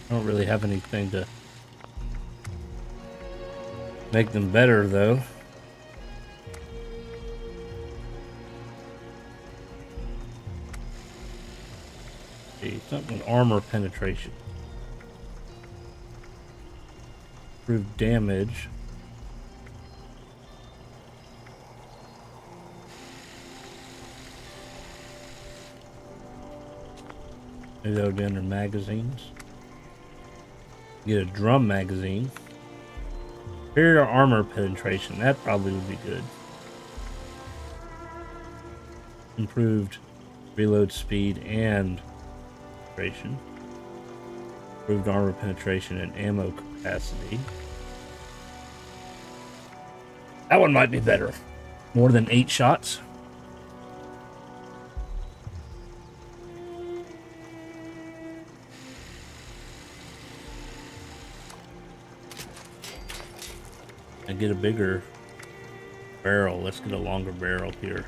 I don't really have anything to make them better though. See, something with armor penetration. Improved damage. Maybe that would be under magazines. Get a drum magazine. Superior armor penetration. That probably would be good. Improved reload speed and penetration. Improved armor penetration and ammo capacity. That one might be better. More than 8 shots. And get a bigger barrel. Let's get a longer barrel here.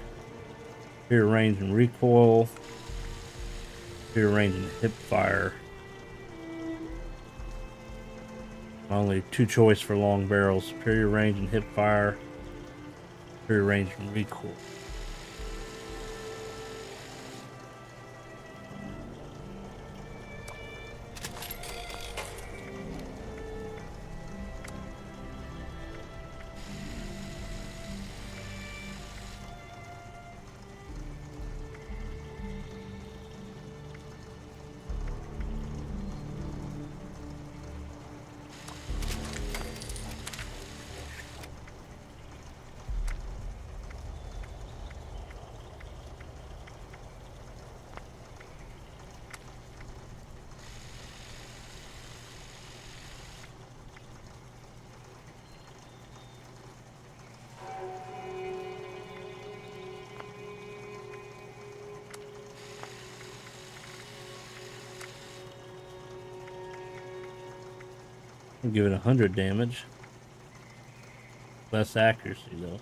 Here range and recoil. Here range and hip fire. Only 2 choice for long barrels. Superior range and hip fire. Superior range and recoil. I'll give it 100 damage. Less accuracy though.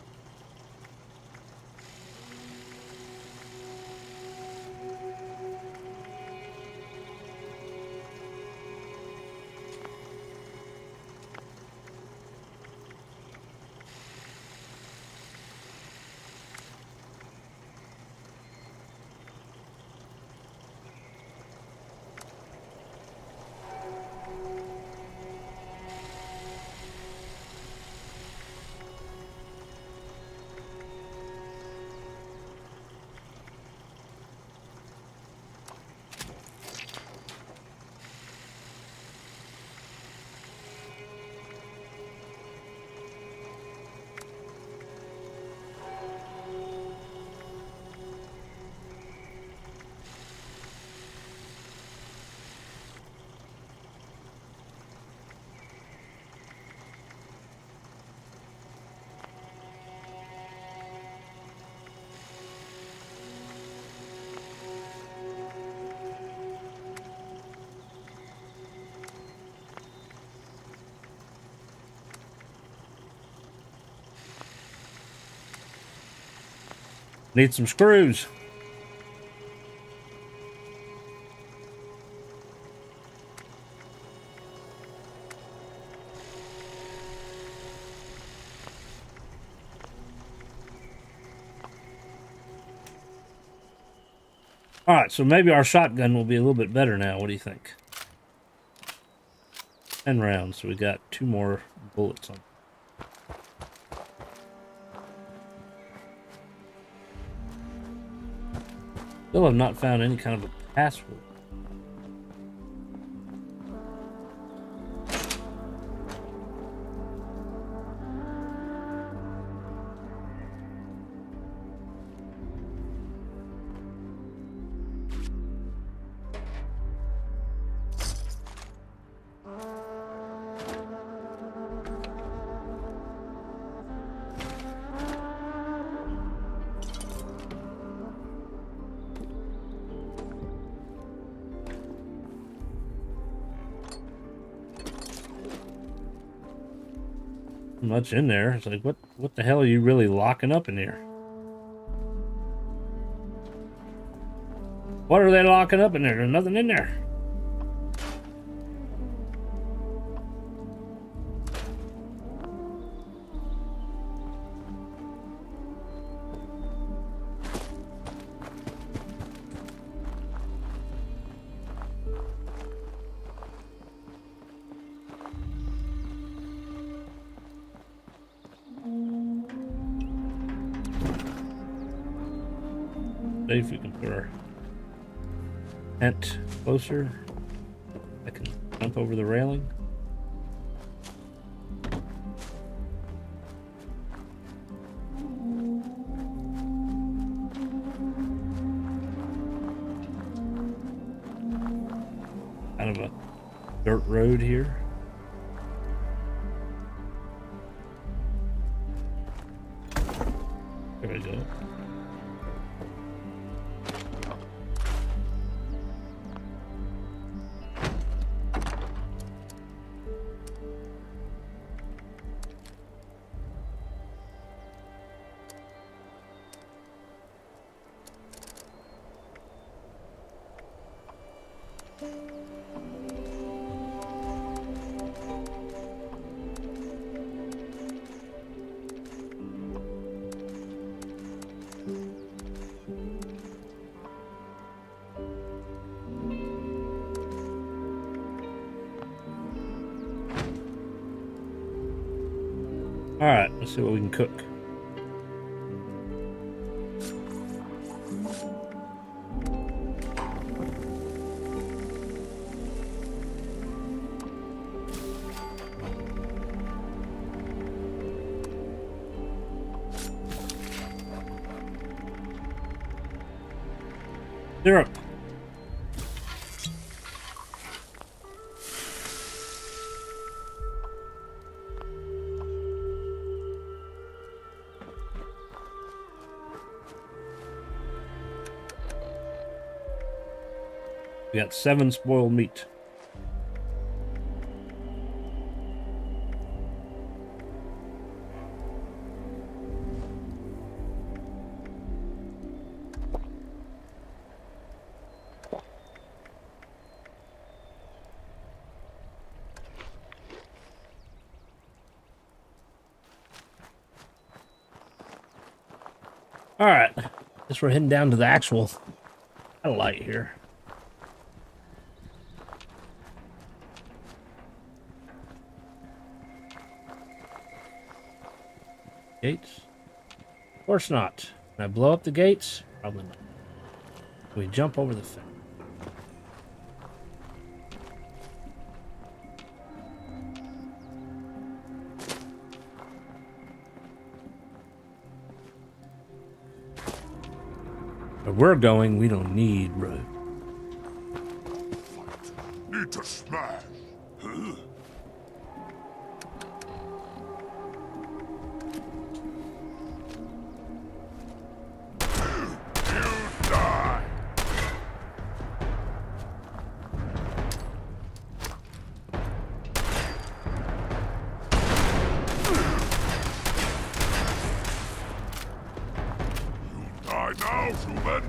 Need some screws. All right, so maybe our shotgun will be a little bit better now. What do you think? 10 rounds, so we got 2 more bullets on. Still have not found any kind of a password. Much in there. It's like, what the hell are you really locking up in here? What are they locking up in there? There's nothing in there. See if we can put our tent closer. I can jump over the railing. Kind of a dirt road here. There we go. All right, let's see what we can cook. Syrup. We got 7 spoiled meat. All right, guess we're heading down to the actual light here. Gates? Of course not. Can I blow up the gates? Probably not. We jump over the fence. Where we're going, we don't need road. Need to smash. Huh? You die. You die now, human.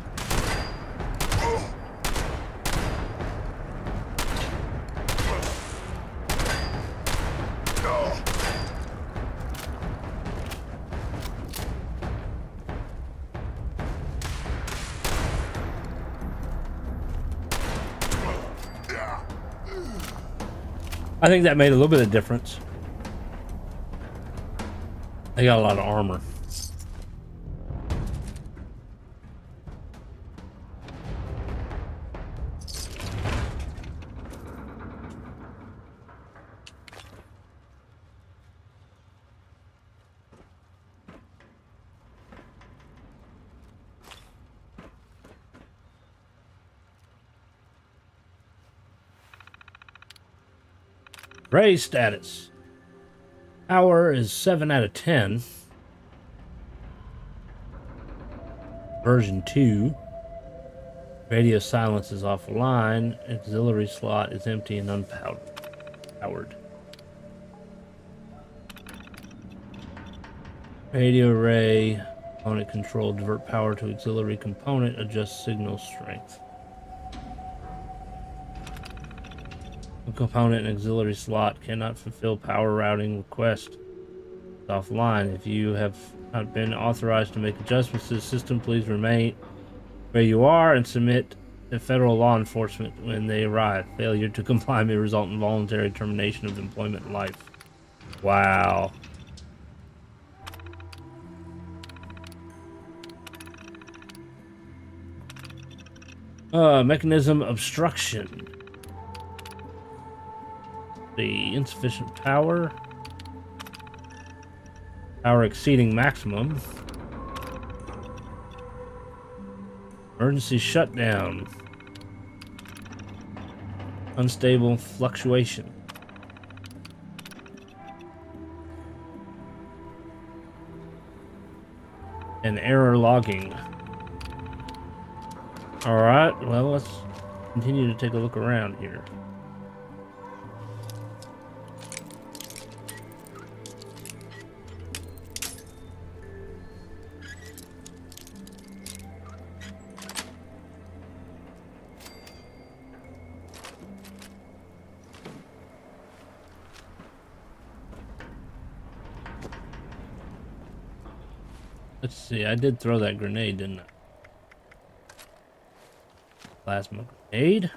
I think that made a little bit of difference. They got a lot of armor. Raise status. Power is 7 out of 10. Version 2. Radio silence is offline. Auxiliary slot is empty and unpowered. Radio array, component control, divert power to auxiliary component, adjust signal strength. A component and auxiliary slot cannot fulfill power routing request. It's offline. If you have not been authorized to make adjustments to the system, please remain where you are and submit to federal law enforcement when they arrive. Failure to comply may result in voluntary termination of employment and life. Wow. Mechanism obstruction. The insufficient power. Power exceeding maximum. Emergency shutdown. Unstable fluctuation. And error logging. Alright, well, let's continue to take a look around here. Let's see, I did throw that grenade, didn't I? Plasma grenade.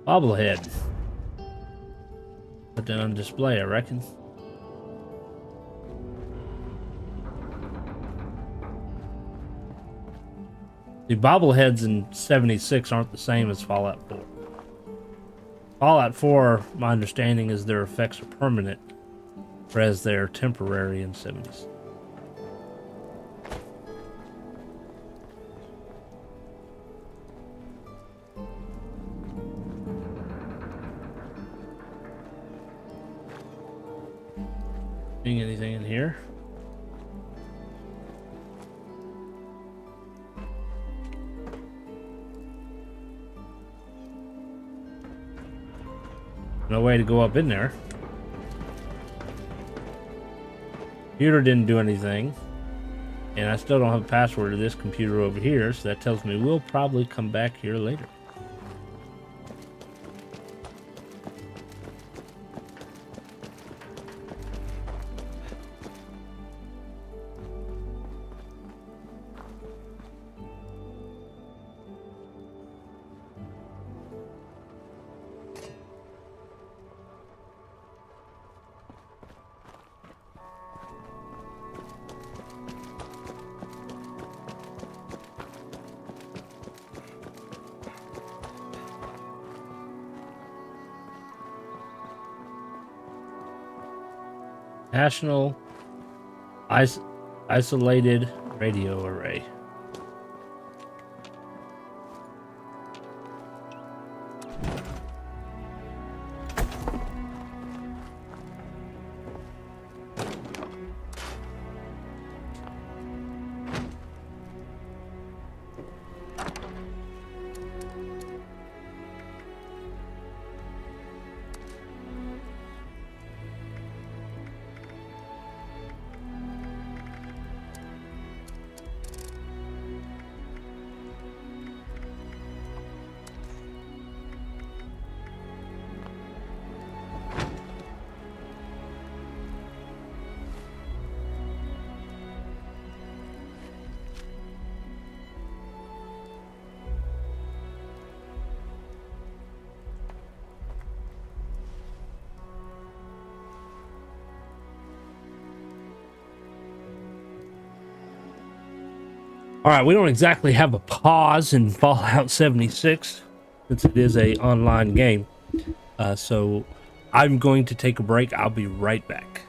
Bobblehead. Put that on display, I reckon. The bobbleheads in 76 aren't the same as Fallout 4. Fallout 4, my understanding is their effects are permanent, whereas they're temporary in 76. Seeing anything in here? No way to go up in there. Computer didn't do anything. And I still don't have a password to this computer over here, so that tells me we'll probably come back here later. National Isolated Radio Array. All right, we don't exactly have a pause in Fallout 76 since it is a online game. So I'm going to take a break. I'll be right back.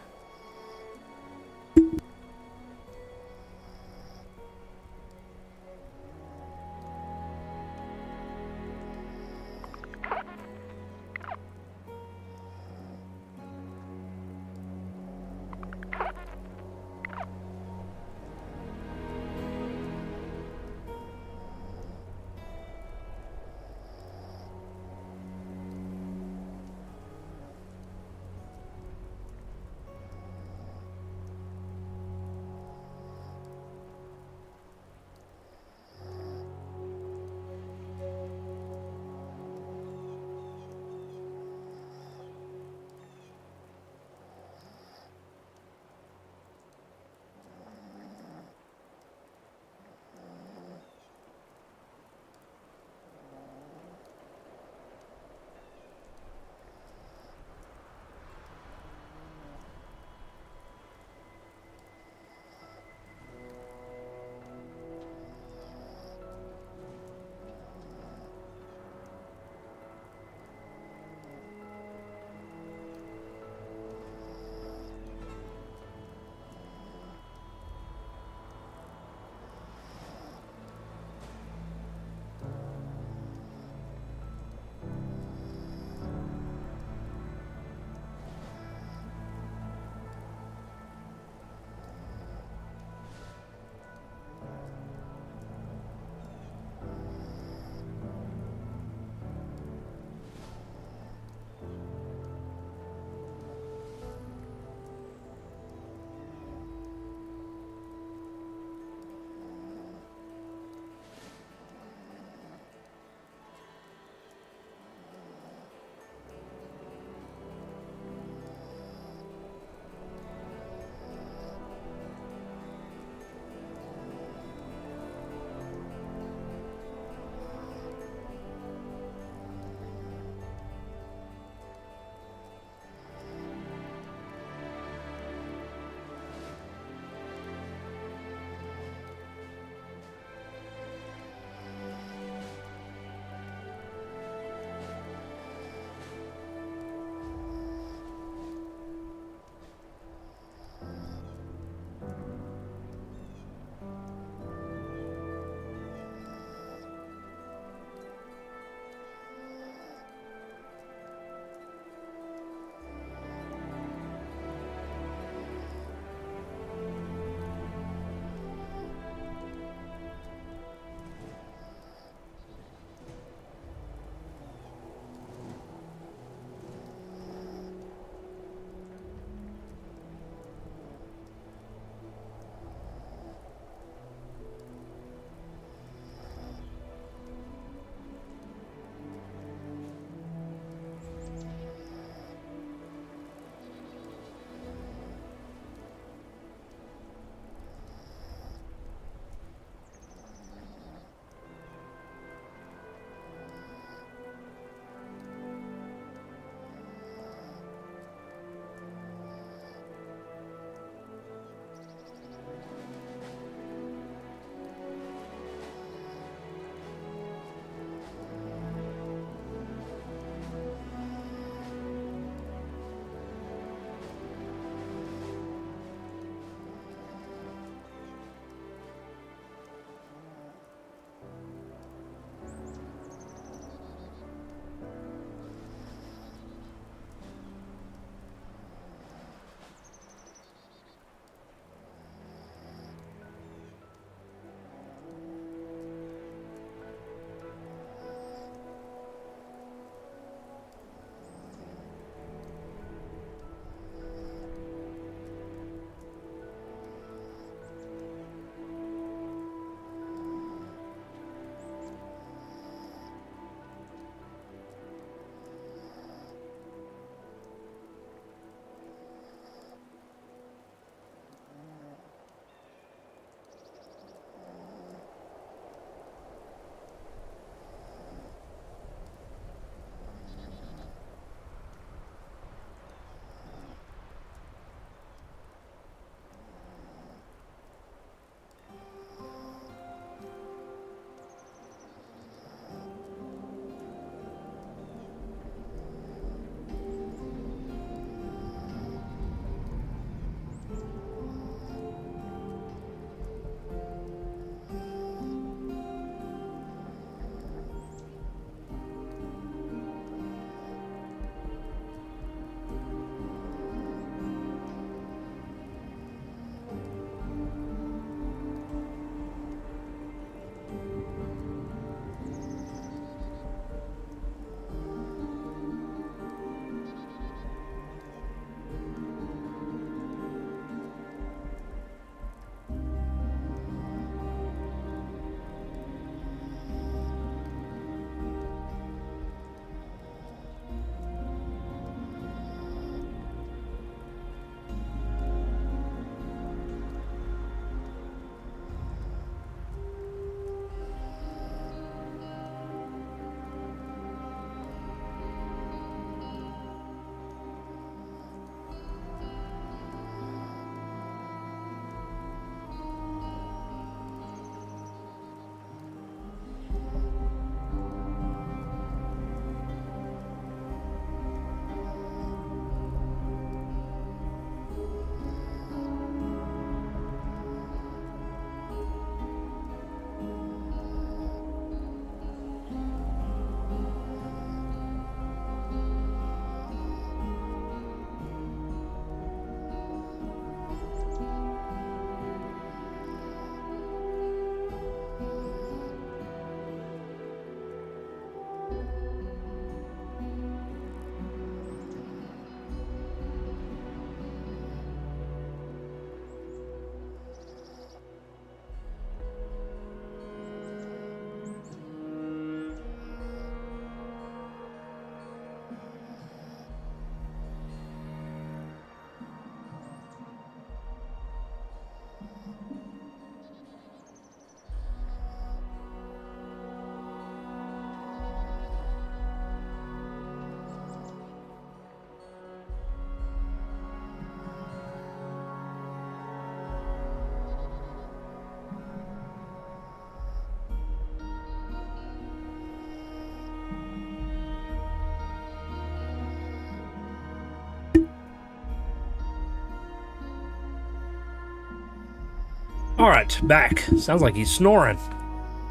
All right, back. Sounds like he's snoring.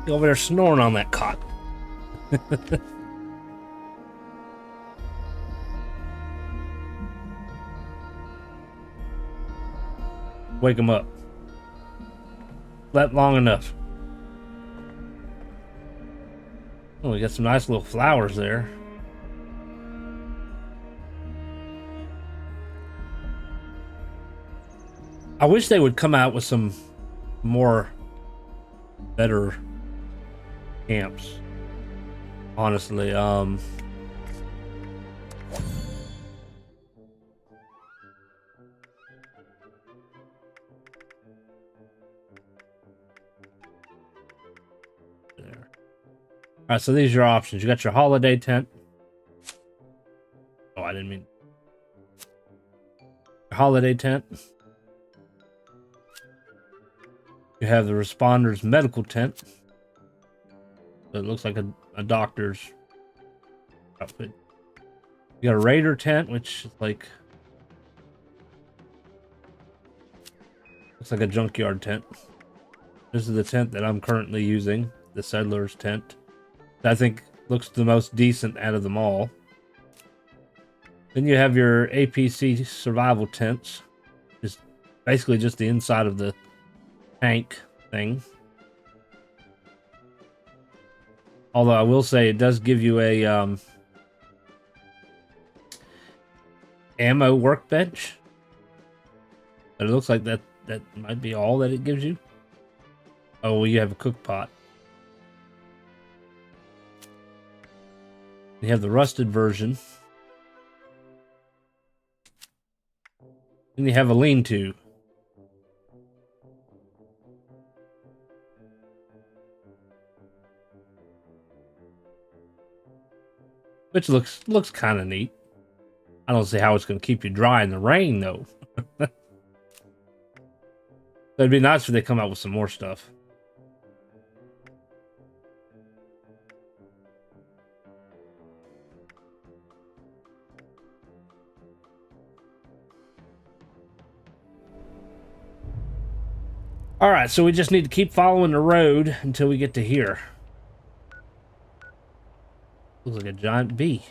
He's over there snoring on that cot. Wake him up. Slept long enough. Oh, we got some nice little flowers there. I wish they would come out with some more better camps. Honestly, there. All right, so these are your options. You got your holiday tent. Oh, I didn't mean your holiday tent. You have the responders medical tent. So it looks like a doctor's outfit. You got a raider tent, which is like looks like a junkyard tent. This is the tent that I'm currently using, the settler's tent. I think looks the most decent out of them all. Then you have your APC survival tents. Just basically just the inside of the tank thing. Although I will say it does give you a ammo workbench. But it looks like that might be all that it gives you. Oh, well, you have a cook pot. You have the rusted version. And you have a lean-to. Which looks kind of neat. I don't see how it's going to keep you dry in the rain, though. It'd be nice if they come out with some more stuff. All right, so we just need to keep following the road until we get to here. Looks like a giant bee.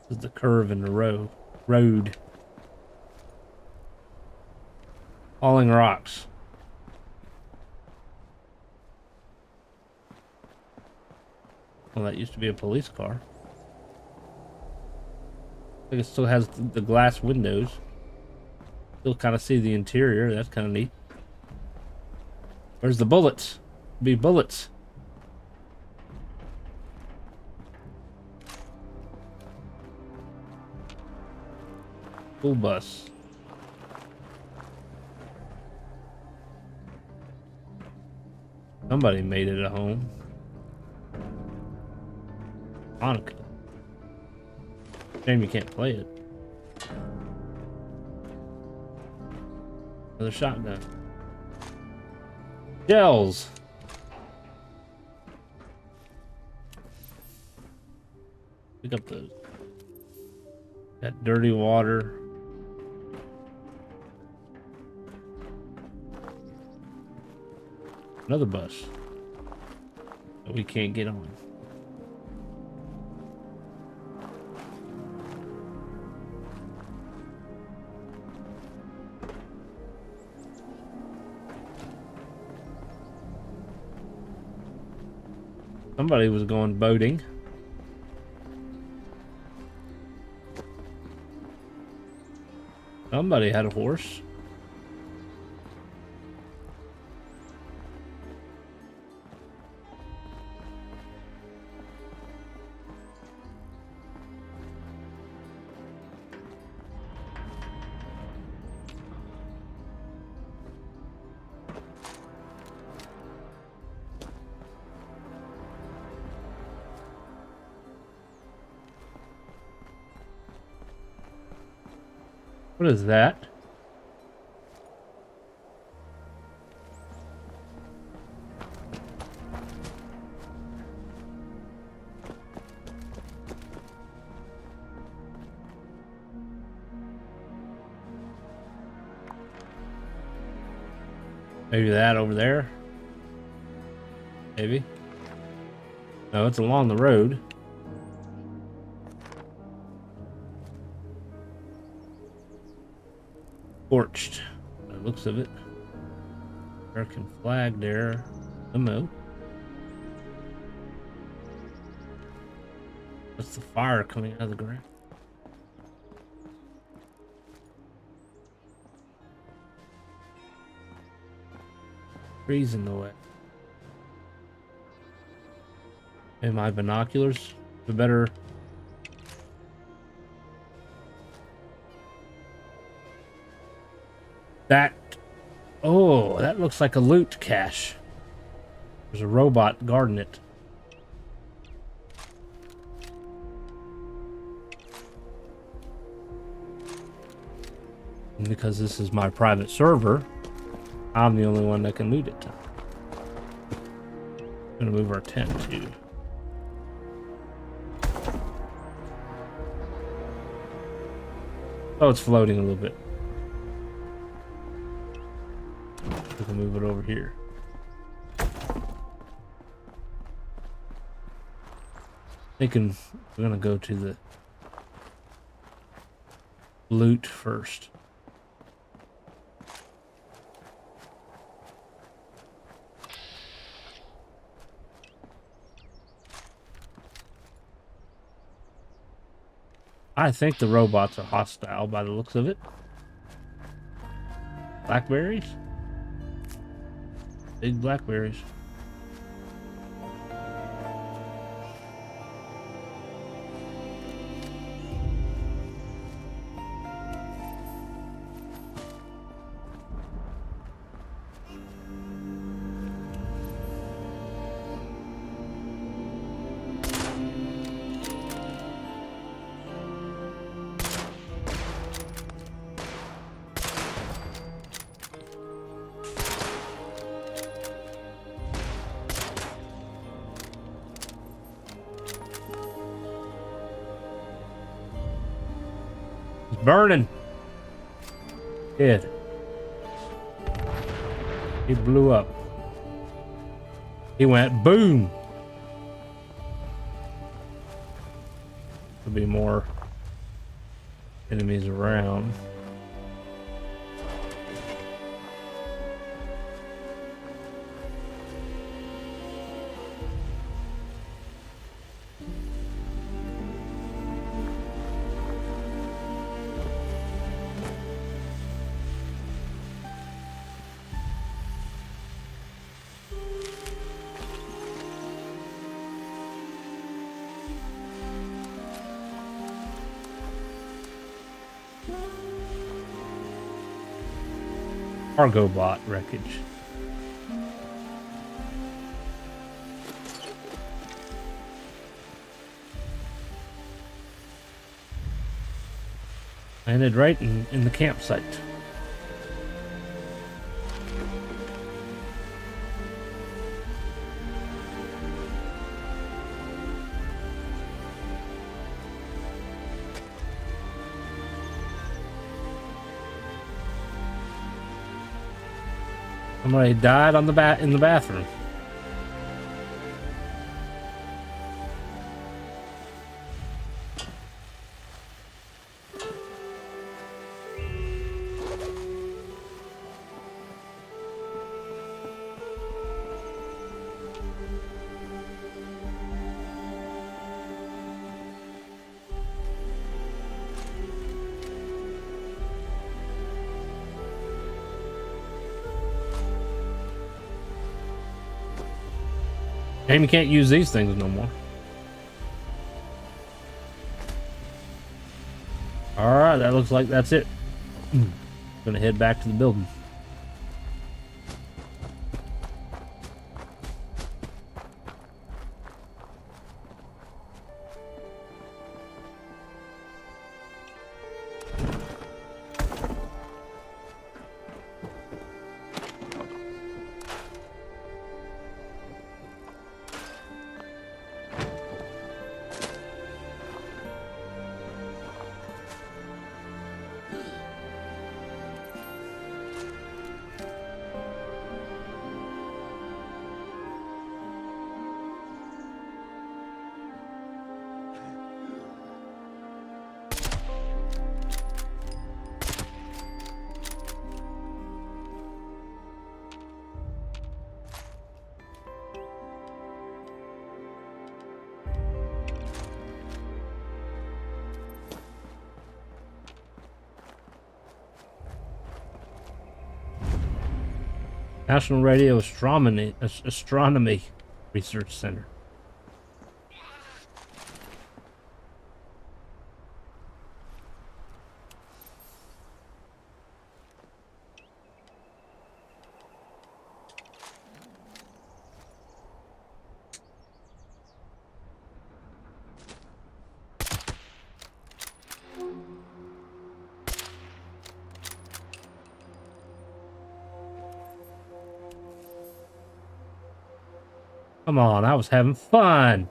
This is the curve in the road. Falling rocks. Well, that used to be a police car. I think it still has the glass windows. Still kind of see the interior. That's kind of neat. Where's the bullets? Be bullets. School bus. Somebody made it a home. Monica. Shame you can't play it. Another shotgun. Shells. Pick up those. Got dirty water. Another bus that we can't get on. Somebody was going boating. Somebody had a horse. What is that? Maybe that over there? Maybe. No, it's along the road. Torched, by the looks of it. American flag there. Limo. That's the fire coming out of the ground. Trees in the way. And my binoculars, the better. That, oh, that looks like a loot cache. There's a robot guarding it. And because this is my private server, I'm the only one that can loot it. I'm gonna move our tent too. Oh, it's floating a little bit. We can move it over here. Thinking we're gonna go to the loot first. I think the robots are hostile by the looks of it. Blackberries? Big blackberries. Burning. Dead. He blew up. He went boom. There'll be more enemies around. Cargo bot wreckage. Landed right in the campsite. Somebody died on the in the bathroom. Shame you can't use these things no more. Alright, that looks like that's it. Gonna head back to the building. National Radio Astronomy Research Center. Come on, I was having fun.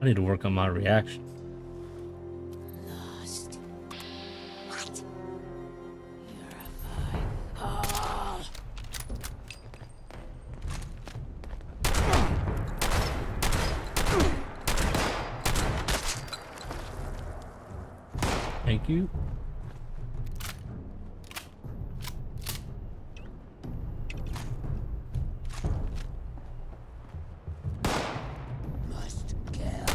I need to work on my reaction. Lost. What? You're a fine Karl. Thank you. Must kill.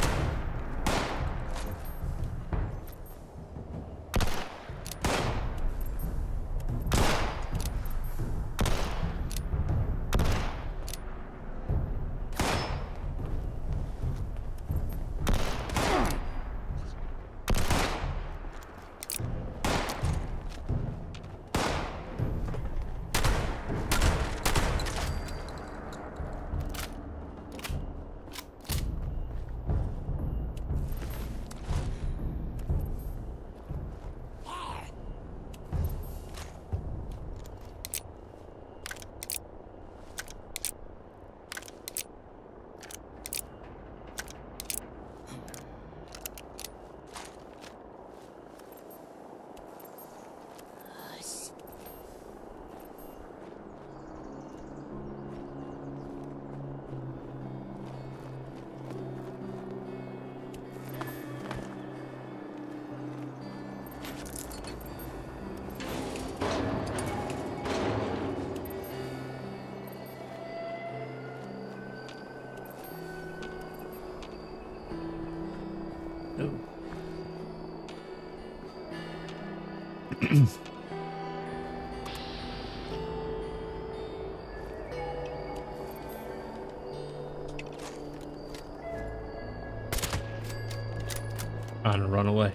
Trying to run away.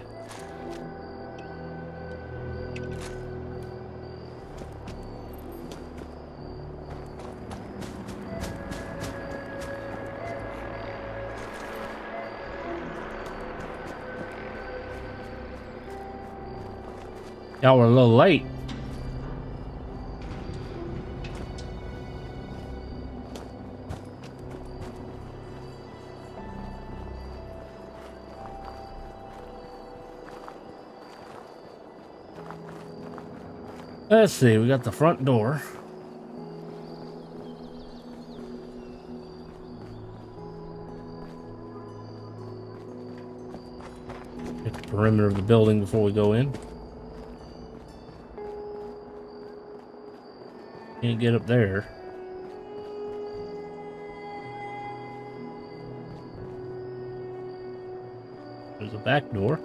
Y'all were a little late. Let's see, we got the front door. Get the perimeter of the building before we go in. Can't get up there. There's a back door.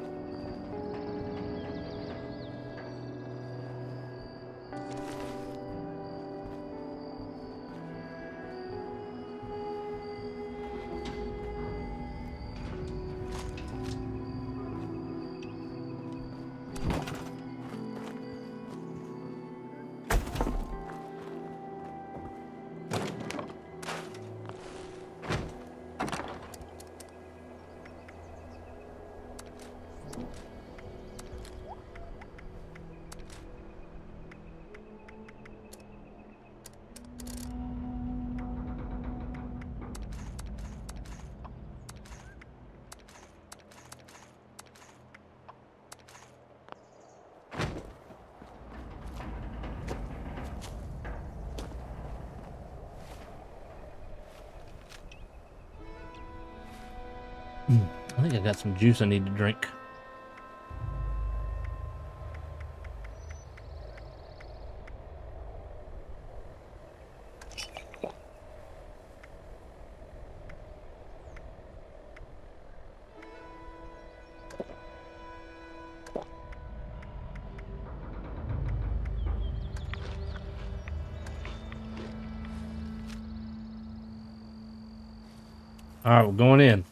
I think I got some juice I need to drink. All right, we're going in.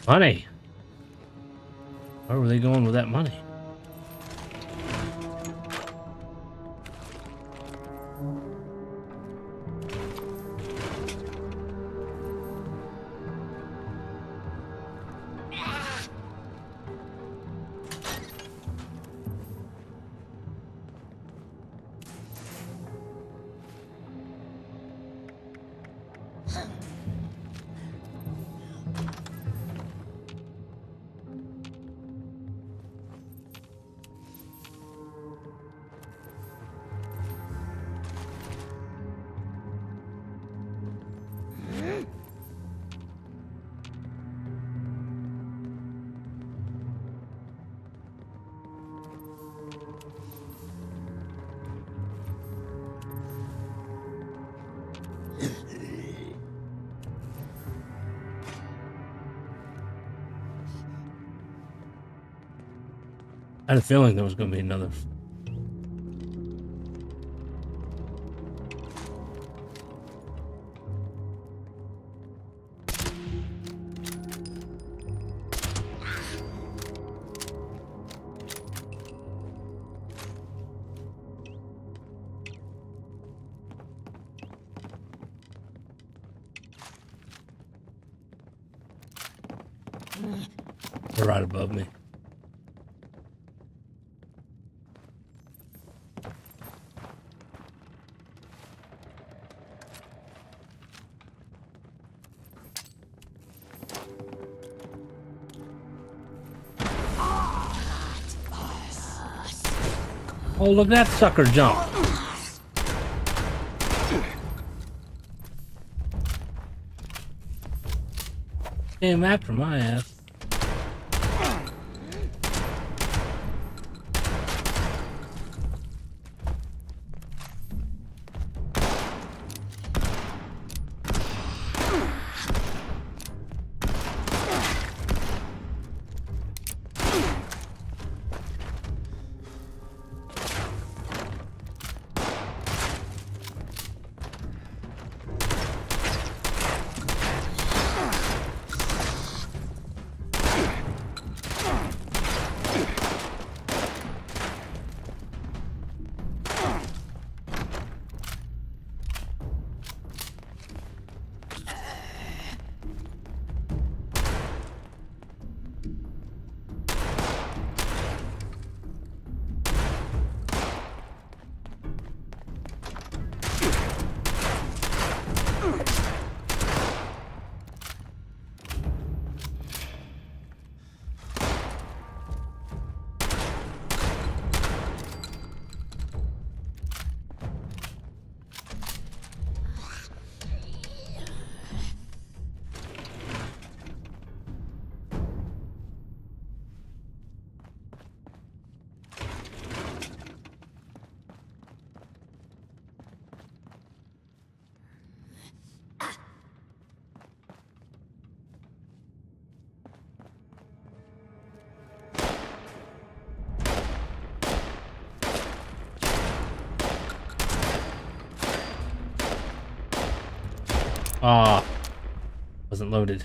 Money. Where were they going with that money? I had a feeling there was going to be another. They're right above me. Oh, look at that sucker jump. Came after my ass. Ah, wasn't loaded.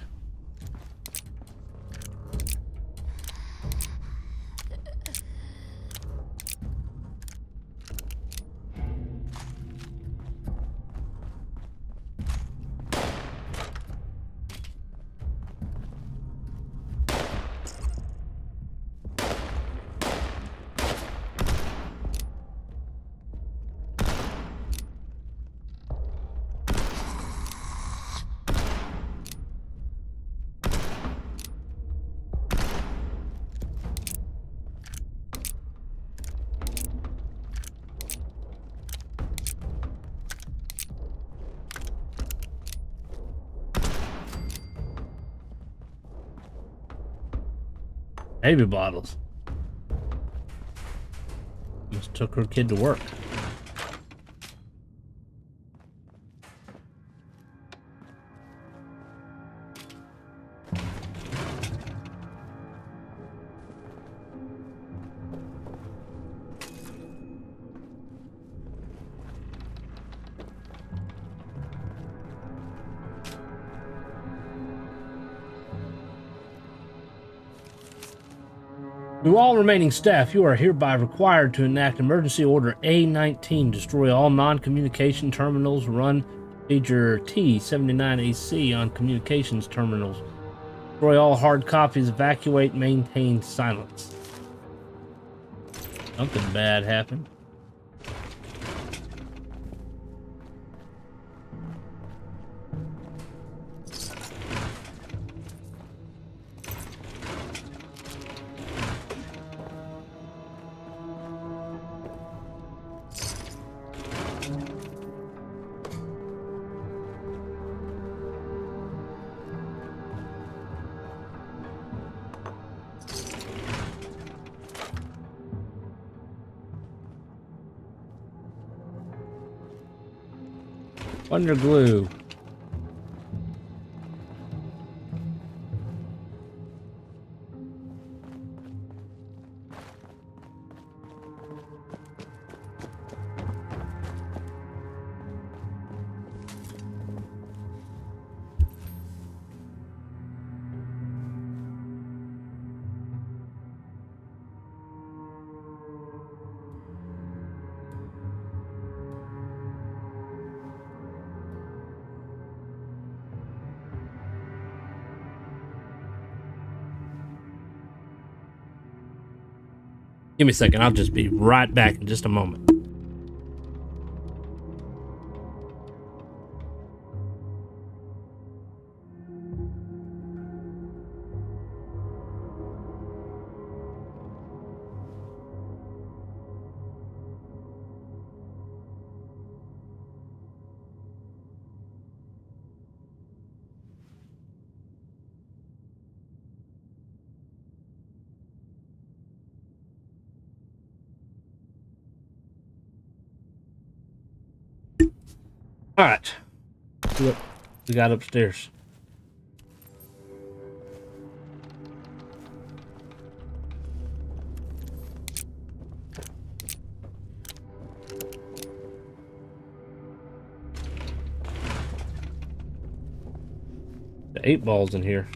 Baby bottles. Must took her kid to work. To all remaining staff, you are hereby required to enact Emergency Order A-19. Destroy all non-communication terminals. Run procedure T-79AC on communications terminals. Destroy all hard copies. Evacuate. Maintain silence. Something bad happened. Wonder glue. Give me a second. I'll just be right back in just a moment. All right. See what we got upstairs. The 8 balls in here.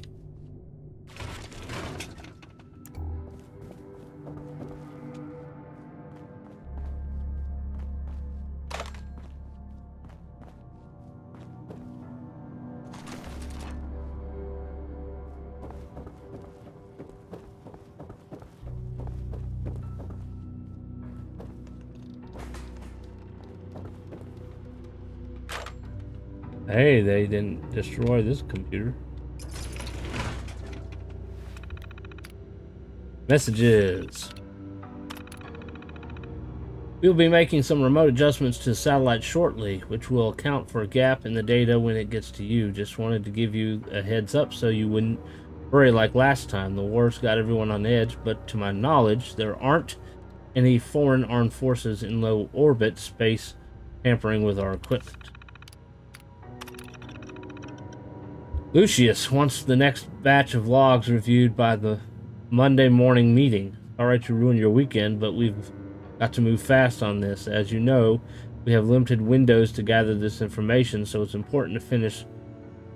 Hey, they didn't destroy this computer. Messages. We'll be making some remote adjustments to the satellite shortly, which will account for a gap in the data when it gets to you. Just wanted to give you a heads up so you wouldn't worry like last time. The war's got everyone on edge, but to my knowledge, there aren't any foreign armed forces in low orbit space tampering with our equipment. Lucius wants the next batch of logs reviewed by the Monday morning meeting. Alright to ruin your weekend, but we've got to move fast on this. As you know, we have limited windows to gather this information, so it's important to finish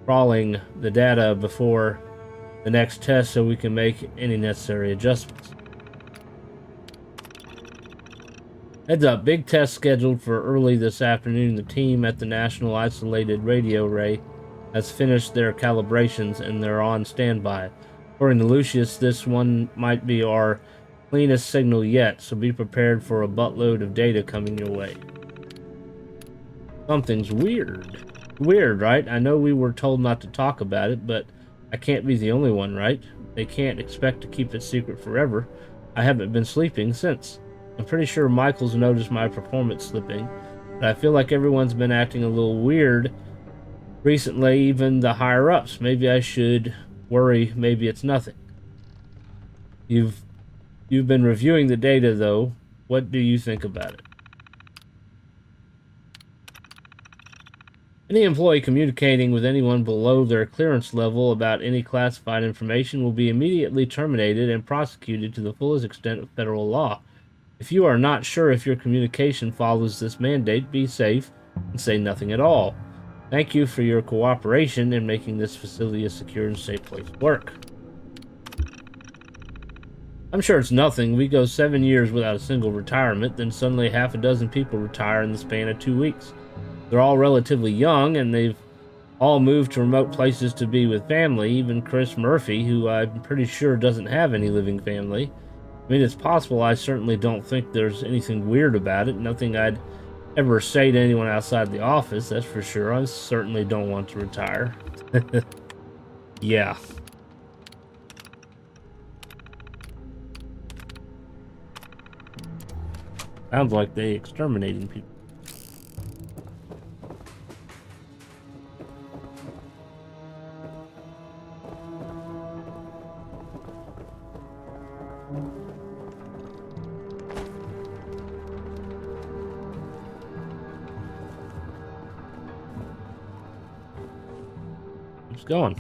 crawling the data before the next test so we can make any necessary adjustments. Heads up, big test scheduled for early this afternoon. The team at the National Isolated Radio Array has finished their calibrations and they're on standby. According to Lucius, this one might be our cleanest signal yet, so be prepared for a buttload of data coming your way. Something's weird. Weird, right? I know we were told not to talk about it, but I can't be the only one, right? They can't expect to keep it secret forever. I haven't been sleeping since. I'm pretty sure Michael's noticed my performance slipping, but I feel like everyone's been acting a little weird recently, even the higher-ups. Maybe I should worry. Maybe it's nothing. You've been reviewing the data, though. What do you think about it? Any employee communicating with anyone below their clearance level about any classified information will be immediately terminated and prosecuted to the fullest extent of federal law. If you are not sure if your communication follows this mandate, be safe and say nothing at all. Thank you for your cooperation in making this facility a secure and safe place to work. I'm sure it's nothing. We go 7 years without a single retirement, then suddenly half a dozen people retire in the span of 2 weeks. They're all relatively young, and they've all moved to remote places to be with family, even Chris Murphy, who I'm pretty sure doesn't have any living family. I mean, it's possible. I certainly don't think there's anything weird about it. Nothing I'd ever say to anyone outside the office, that's for sure. I certainly don't want to retire. Yeah. Sounds like they exterminating people. Keeps going.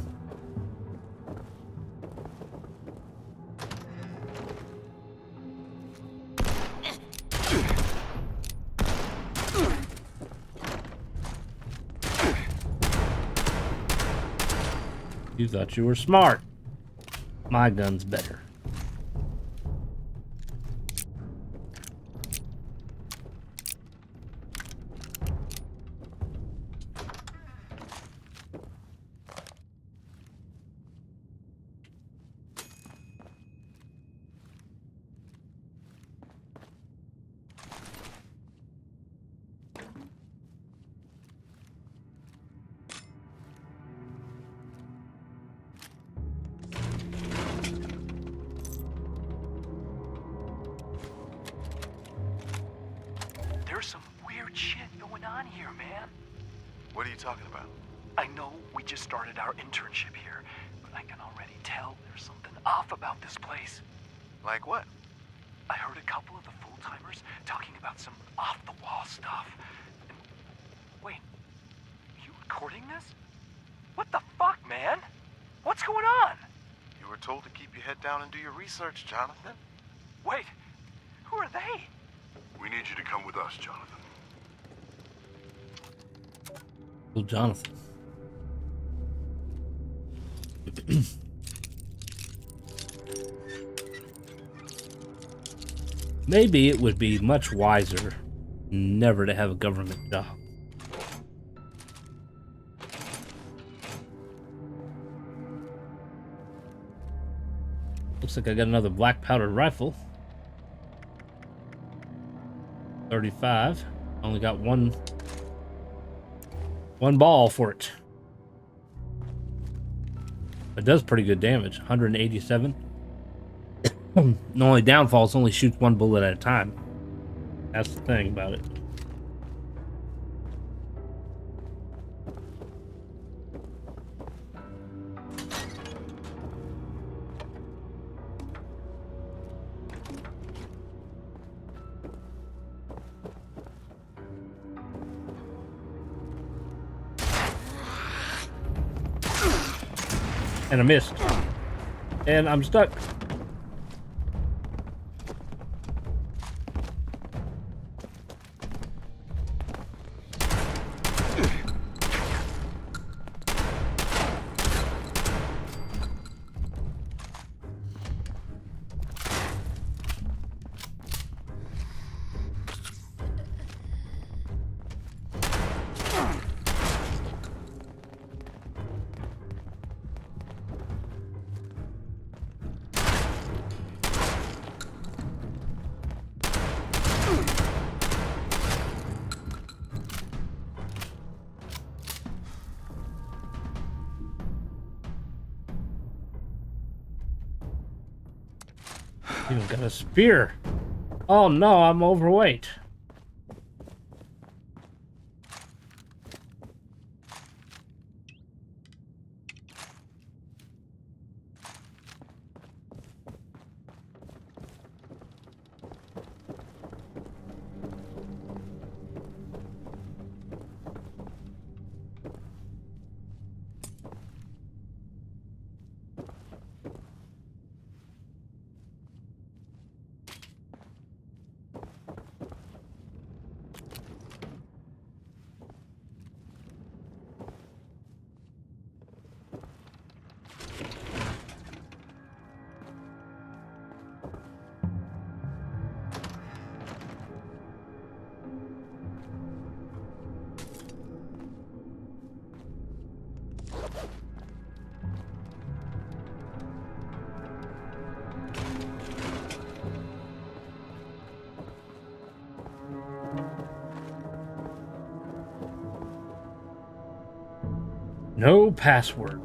You thought you were smart. My gun's better. There's some weird shit going on here, man. What are you talking about? I know we just started our internship here, but I can already tell there's something off about this place. Like what? I heard a couple of the full-timers talking about some off-the-wall stuff. And wait, are you recording this? What the fuck, man? What's going on? You were told to keep your head down and do your research, Jonathan. Wait, who are they? We need you to come with us, Jonathan. Well, Jonathan. Maybe it would be much wiser never to have a government job. Looks like I got another black powdered rifle. 35. Only got one ball for it. It does pretty good damage. 187. The only downfall is it only shoots one bullet at a time. That's the thing about it. And I missed. And I'm stuck. Even got a spear. Oh no, I'm overweight. No password.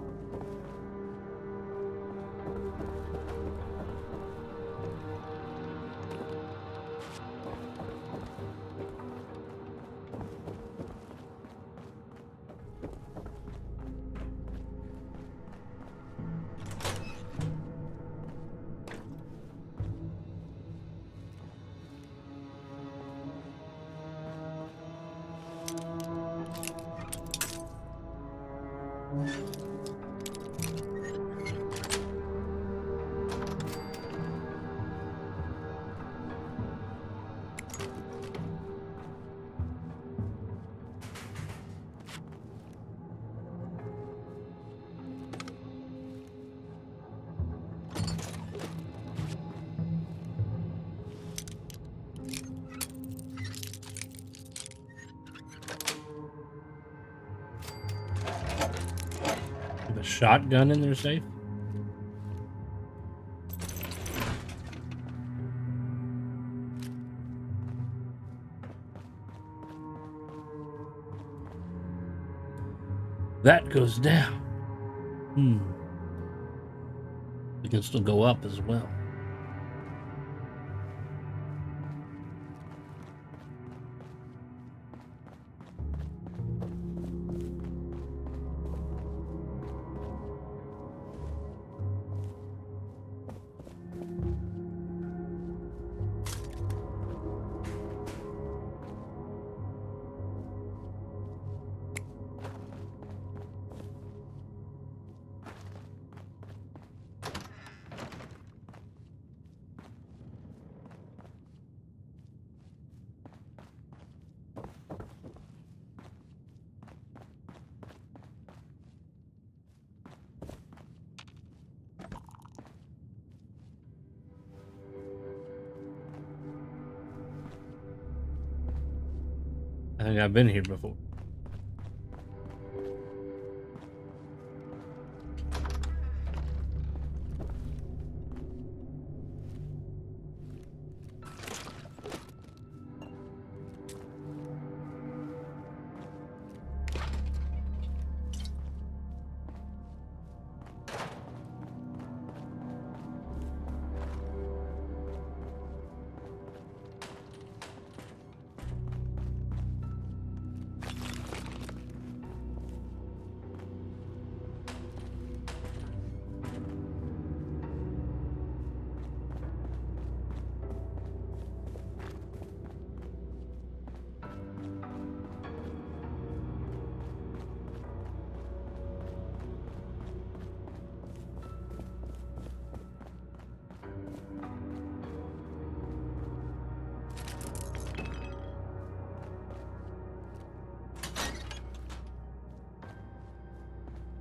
Have a shotgun in their safe? That goes down. We can still go up as well. I think I've been here before.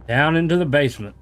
Down into the basement.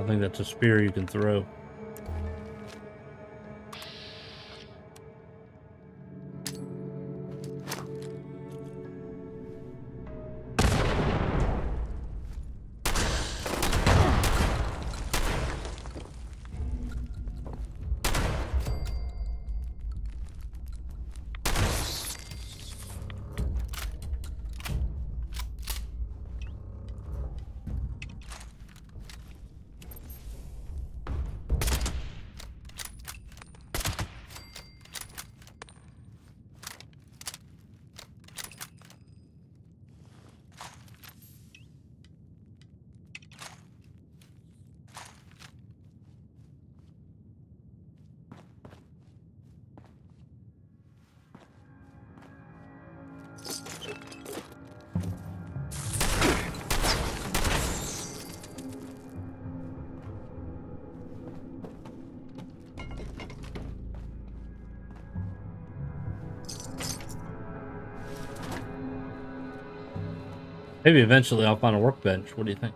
think that's a spear you can throw. Maybe eventually I'll find a workbench. What do you think?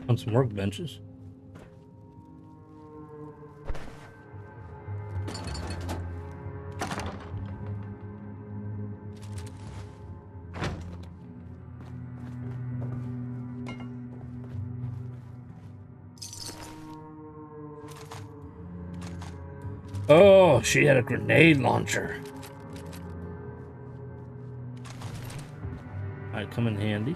On some workbenches. Oh, she had a grenade launcher. Might come in handy.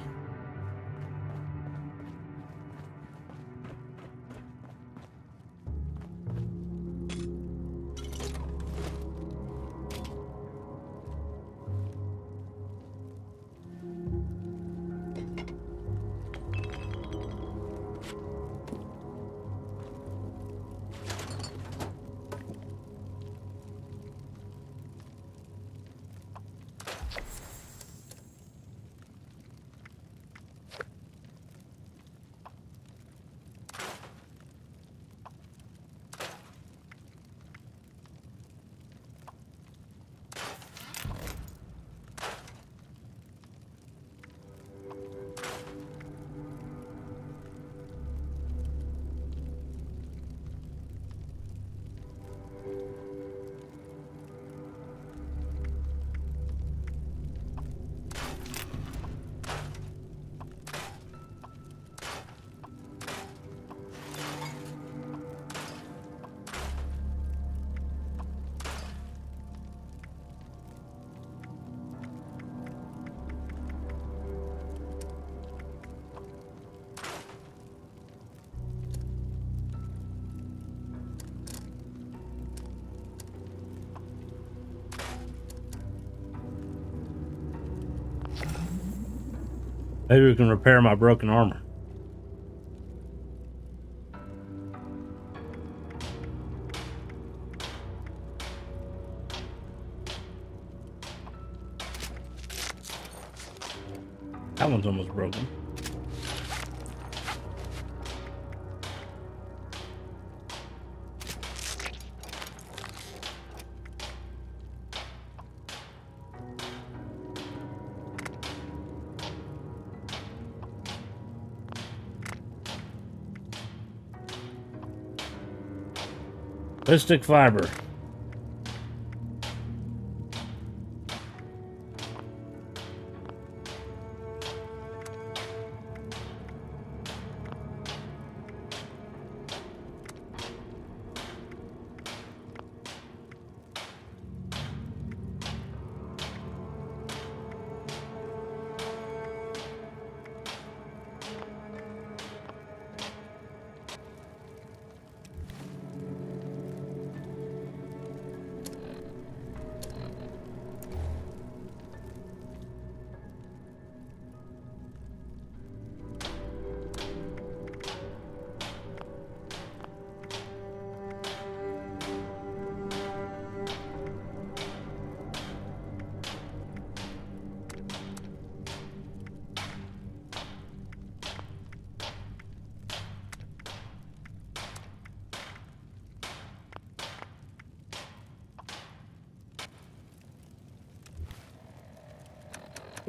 Maybe we can repair my broken armor. That one's almost broken. Plastic fiber.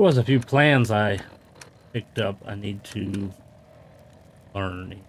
There was a few plans I picked up I need to learn.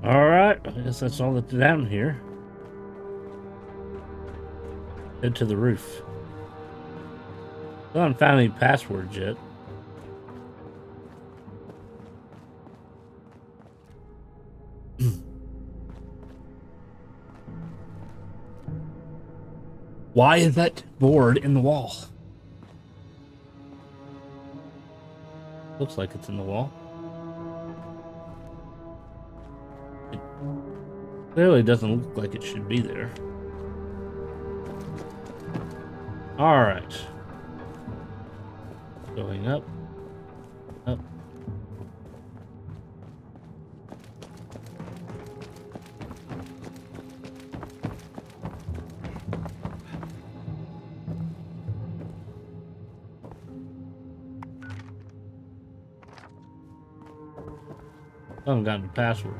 Alright, I guess that's all that's down here. Head to the roof. Still haven't found any passwords yet. Why is that board in the wall? Looks like it's in the wall. It clearly doesn't look like it should be there. Alright. Going up. Up. I haven't gotten the password.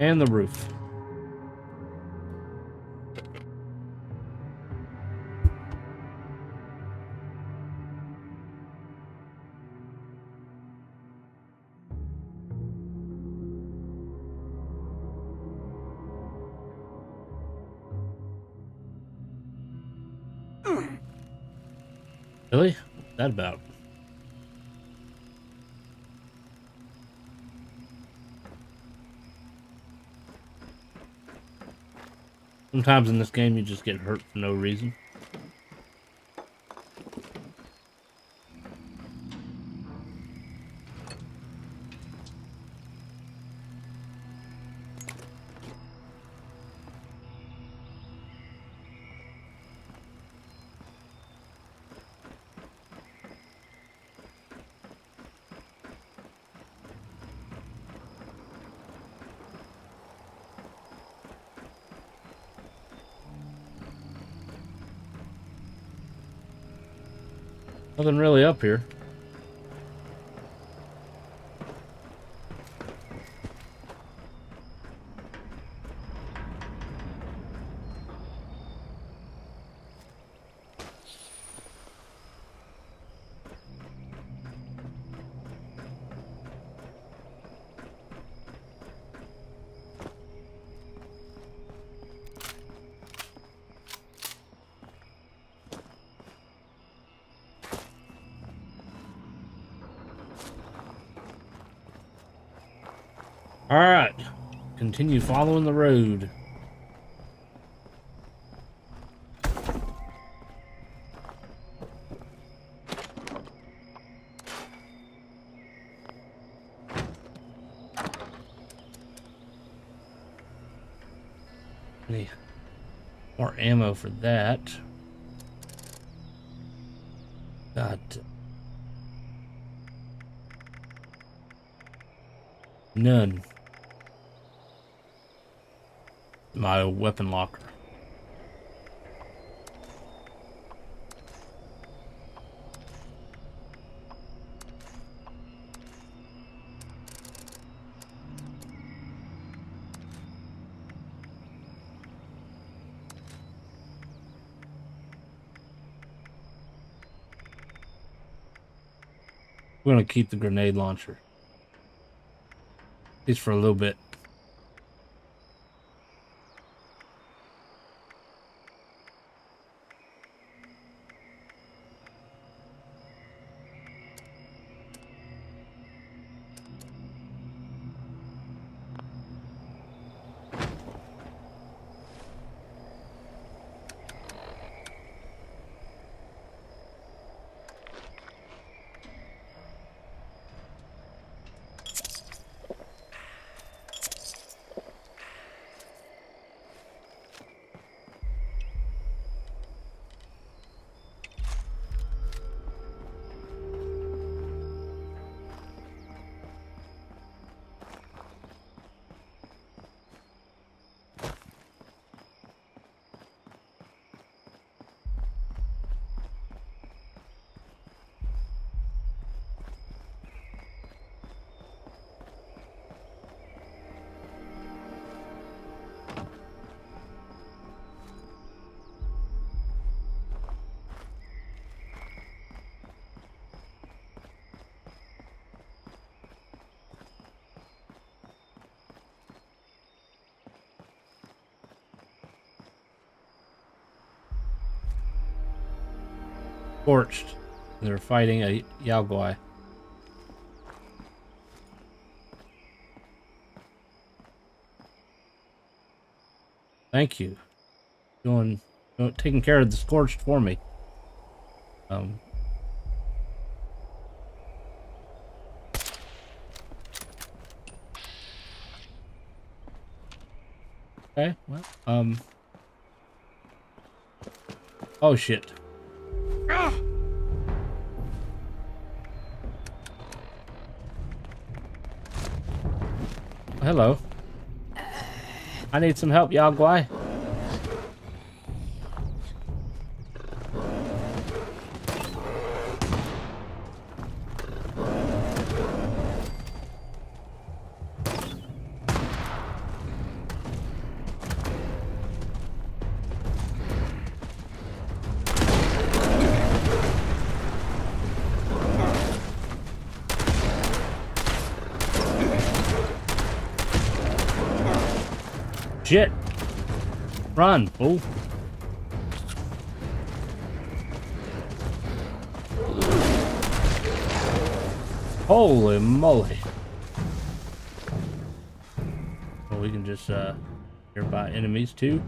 And the roof. Really? What's that about? Sometimes in this game you just get hurt for no reason. Nothing really up here. Alright. Continue following the road. Need more ammo for that. Got none. My weapon locker. We're gonna keep the grenade launcher. At least for a little bit. Scorched. They're fighting a Yaogwai. Thank you. Taking care of the Scorched for me. Okay, well, oh shit. Hello. I need some help, Yaogwai. Shit! Run, fool! Holy moly! Well, we can just nearby enemies too.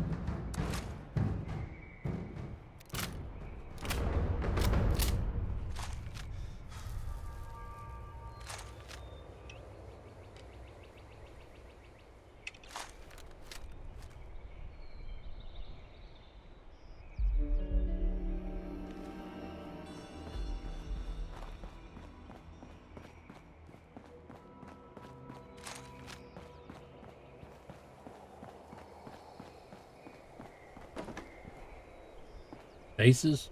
Vases?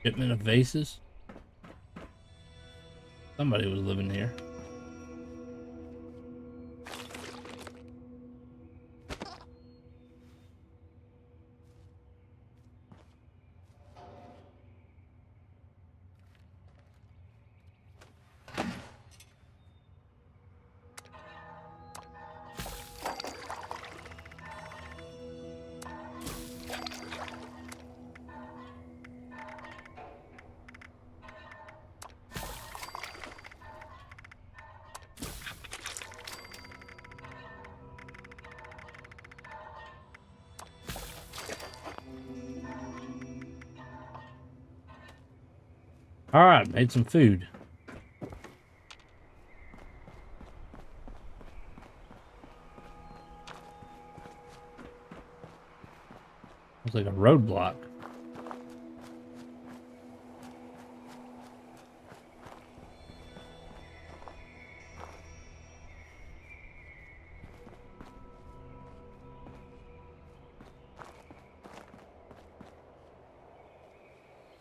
Shipment of vases? Somebody was living here. Alright, made some food. Looks like a roadblock.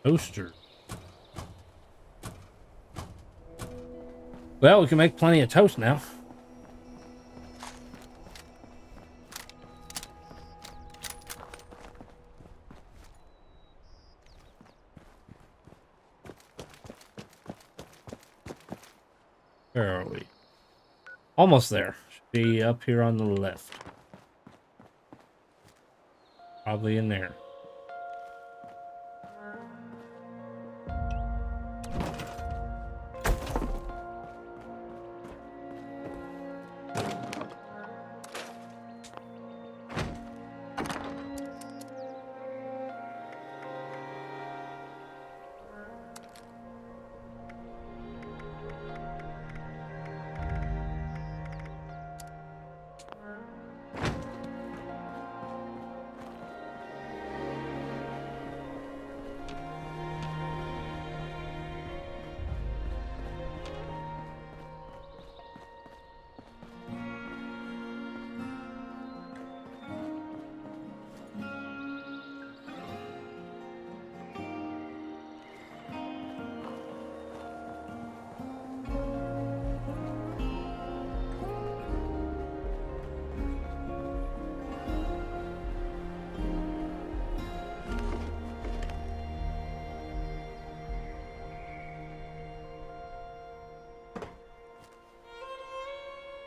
Toaster. Well, we can make plenty of toast now. Where are we? Almost there. Should be up here on the left. Probably in there.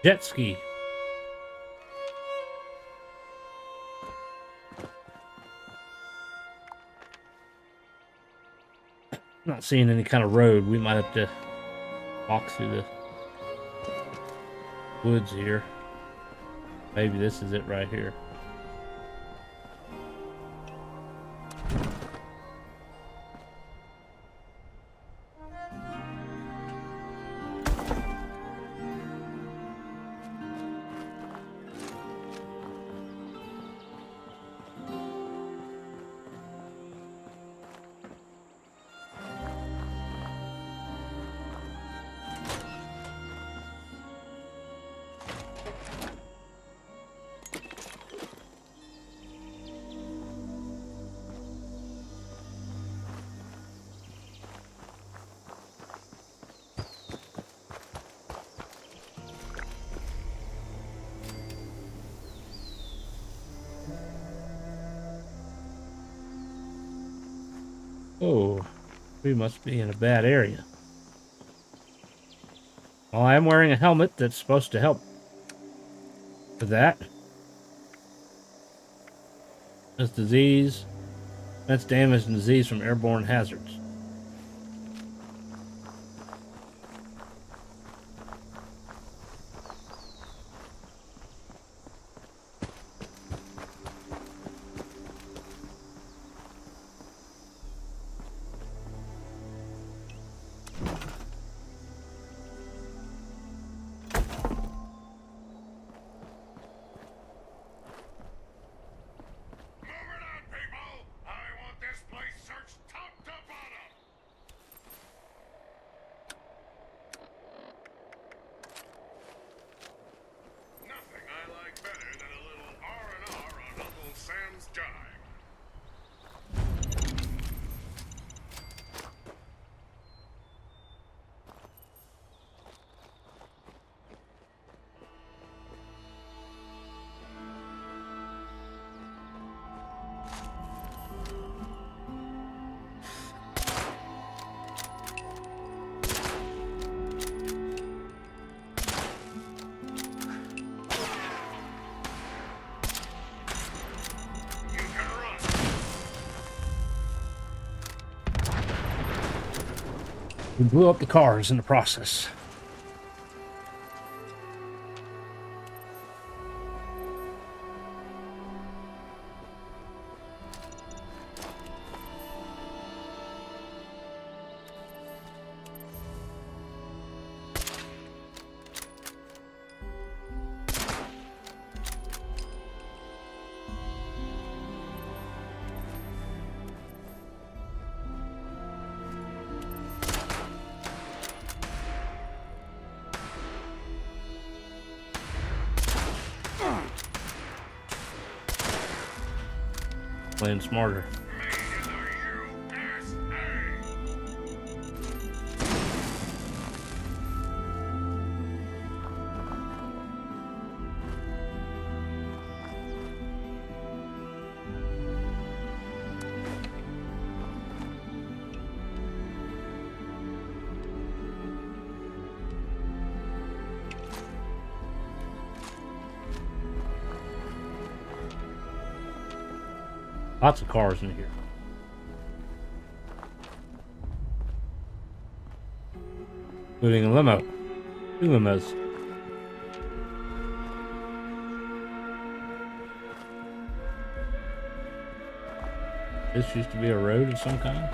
Jet ski. Not seeing any kind of road. We might have to walk through the woods here. Maybe this is it right here. Oh, we must be in a bad area. Well, I am wearing a helmet that's supposed to help with that. That's disease. That's damage and disease from airborne hazards. We blew up the cars in the process. Playing smarter. Lots of cars in here. Including a limo. 2 limos. This used to be a road of some kind.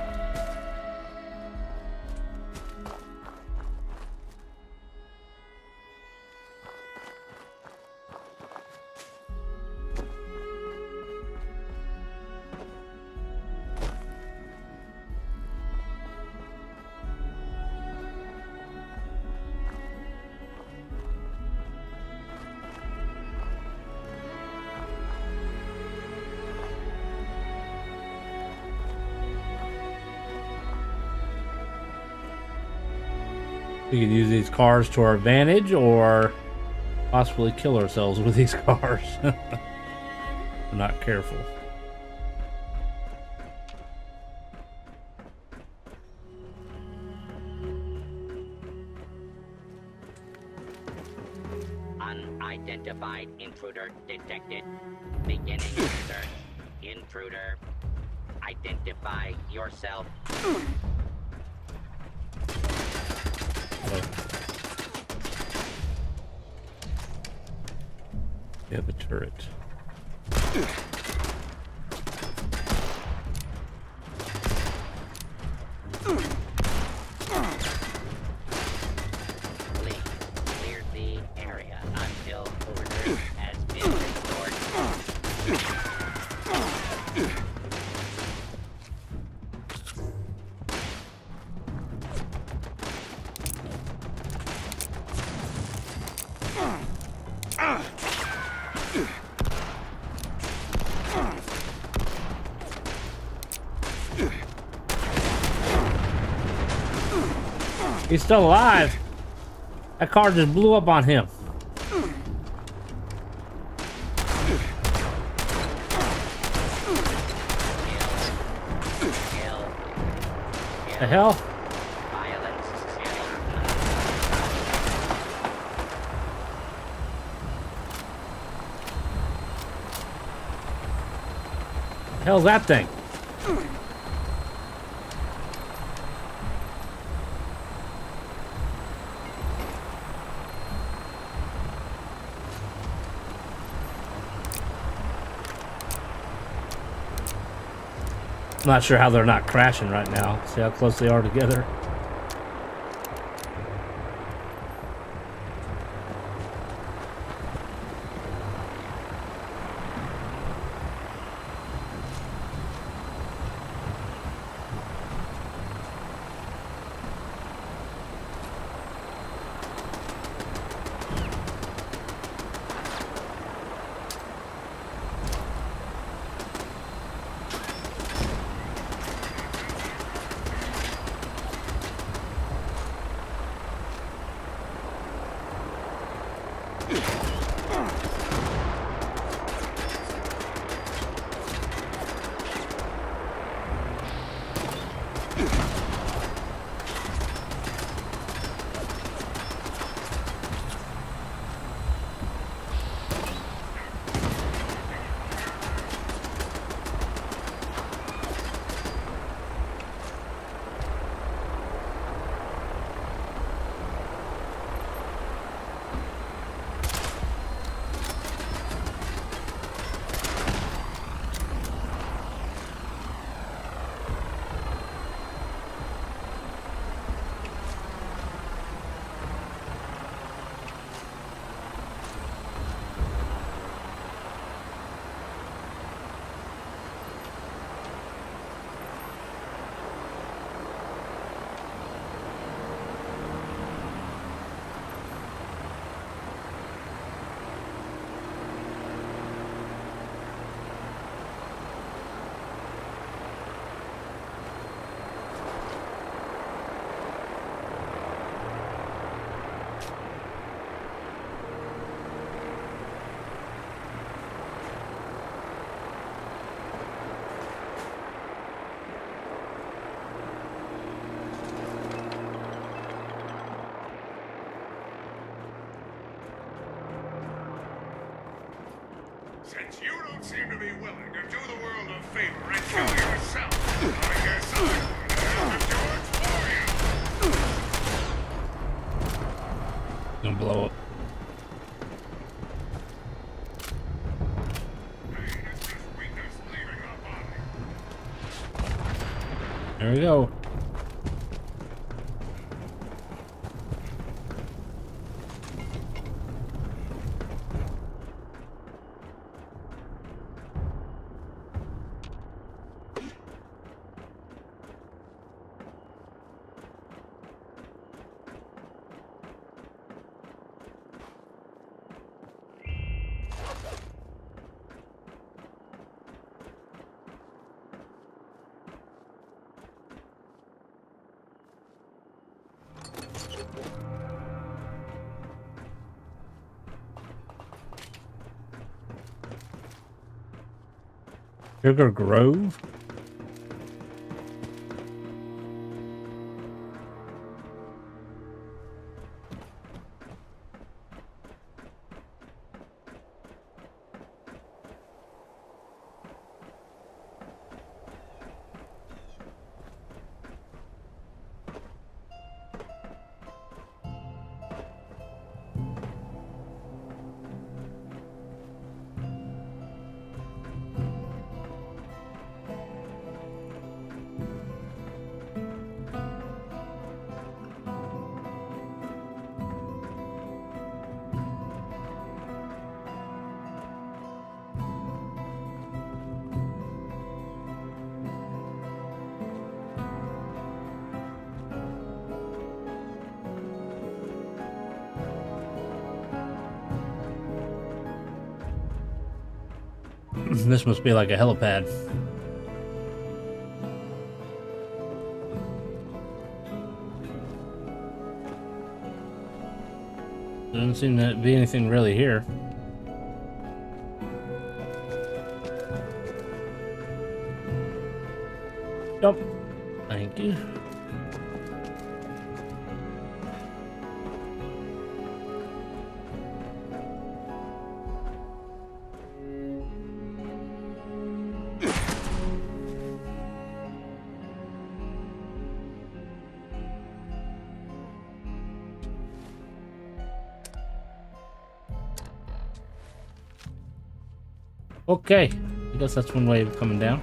We can use these cars to our advantage or possibly kill ourselves with these cars. We're not careful. Unidentified intruder detected. Beginning search. Intruder. Identify yourself. We have a turret. Please clear the area until order has been restored. He's still alive. That car just blew up on him. The hell? Violence. The hell's that thing? I'm not sure how they're not crashing right now. See how close they are together. Since you don't seem to be willing to do the world a favor and kill yourself, I guess I'm going to have the torch for you. Gonna blow up. Pain is just weakness leaving our body. There we go. Sugar Grove? This must be like a helipad. Doesn't seem to be anything really here. Jump. Thank you. Okay, I guess that's one way of coming down.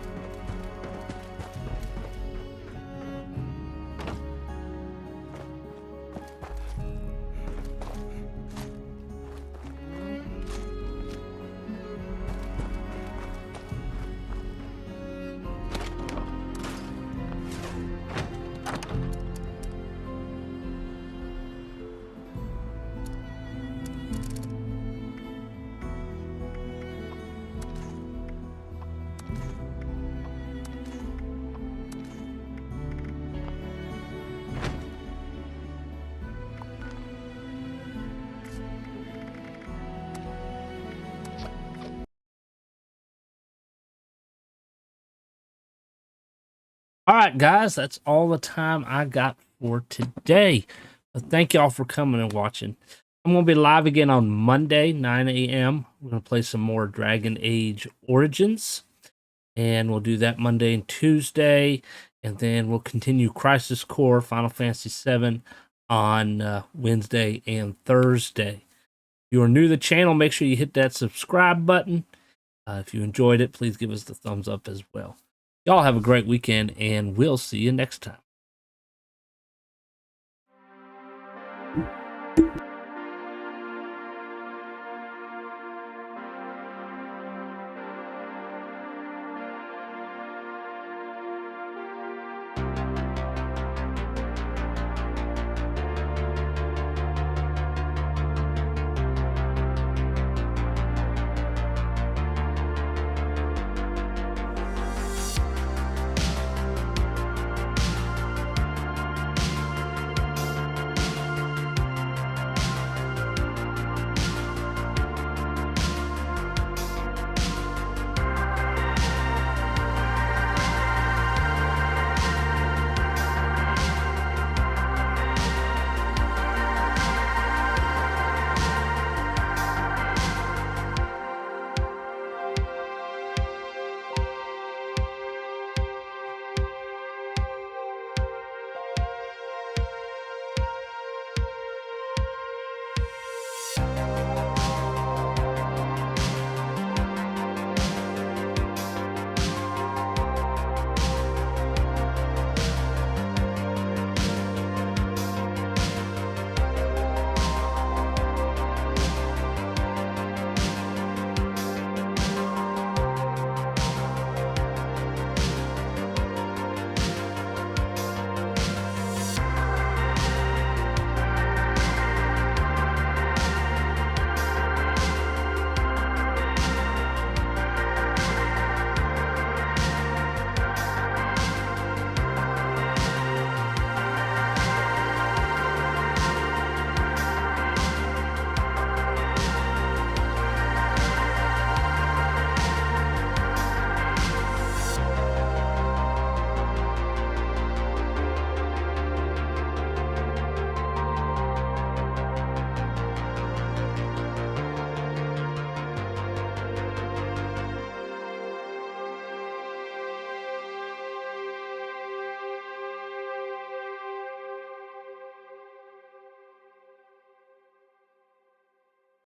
All right, guys, that's all the time I got for today. But thank y'all for coming and watching. I'm going to be live again on Monday, 9 a.m. We're going to play some more Dragon Age Origins. And we'll do that Monday and Tuesday. And then we'll continue Crisis Core Final Fantasy VII on Wednesday and Thursday. If you are new to the channel, make sure you hit that subscribe button. If you enjoyed it, please give us the thumbs up as well. Y'all have a great weekend, and we'll see you next time.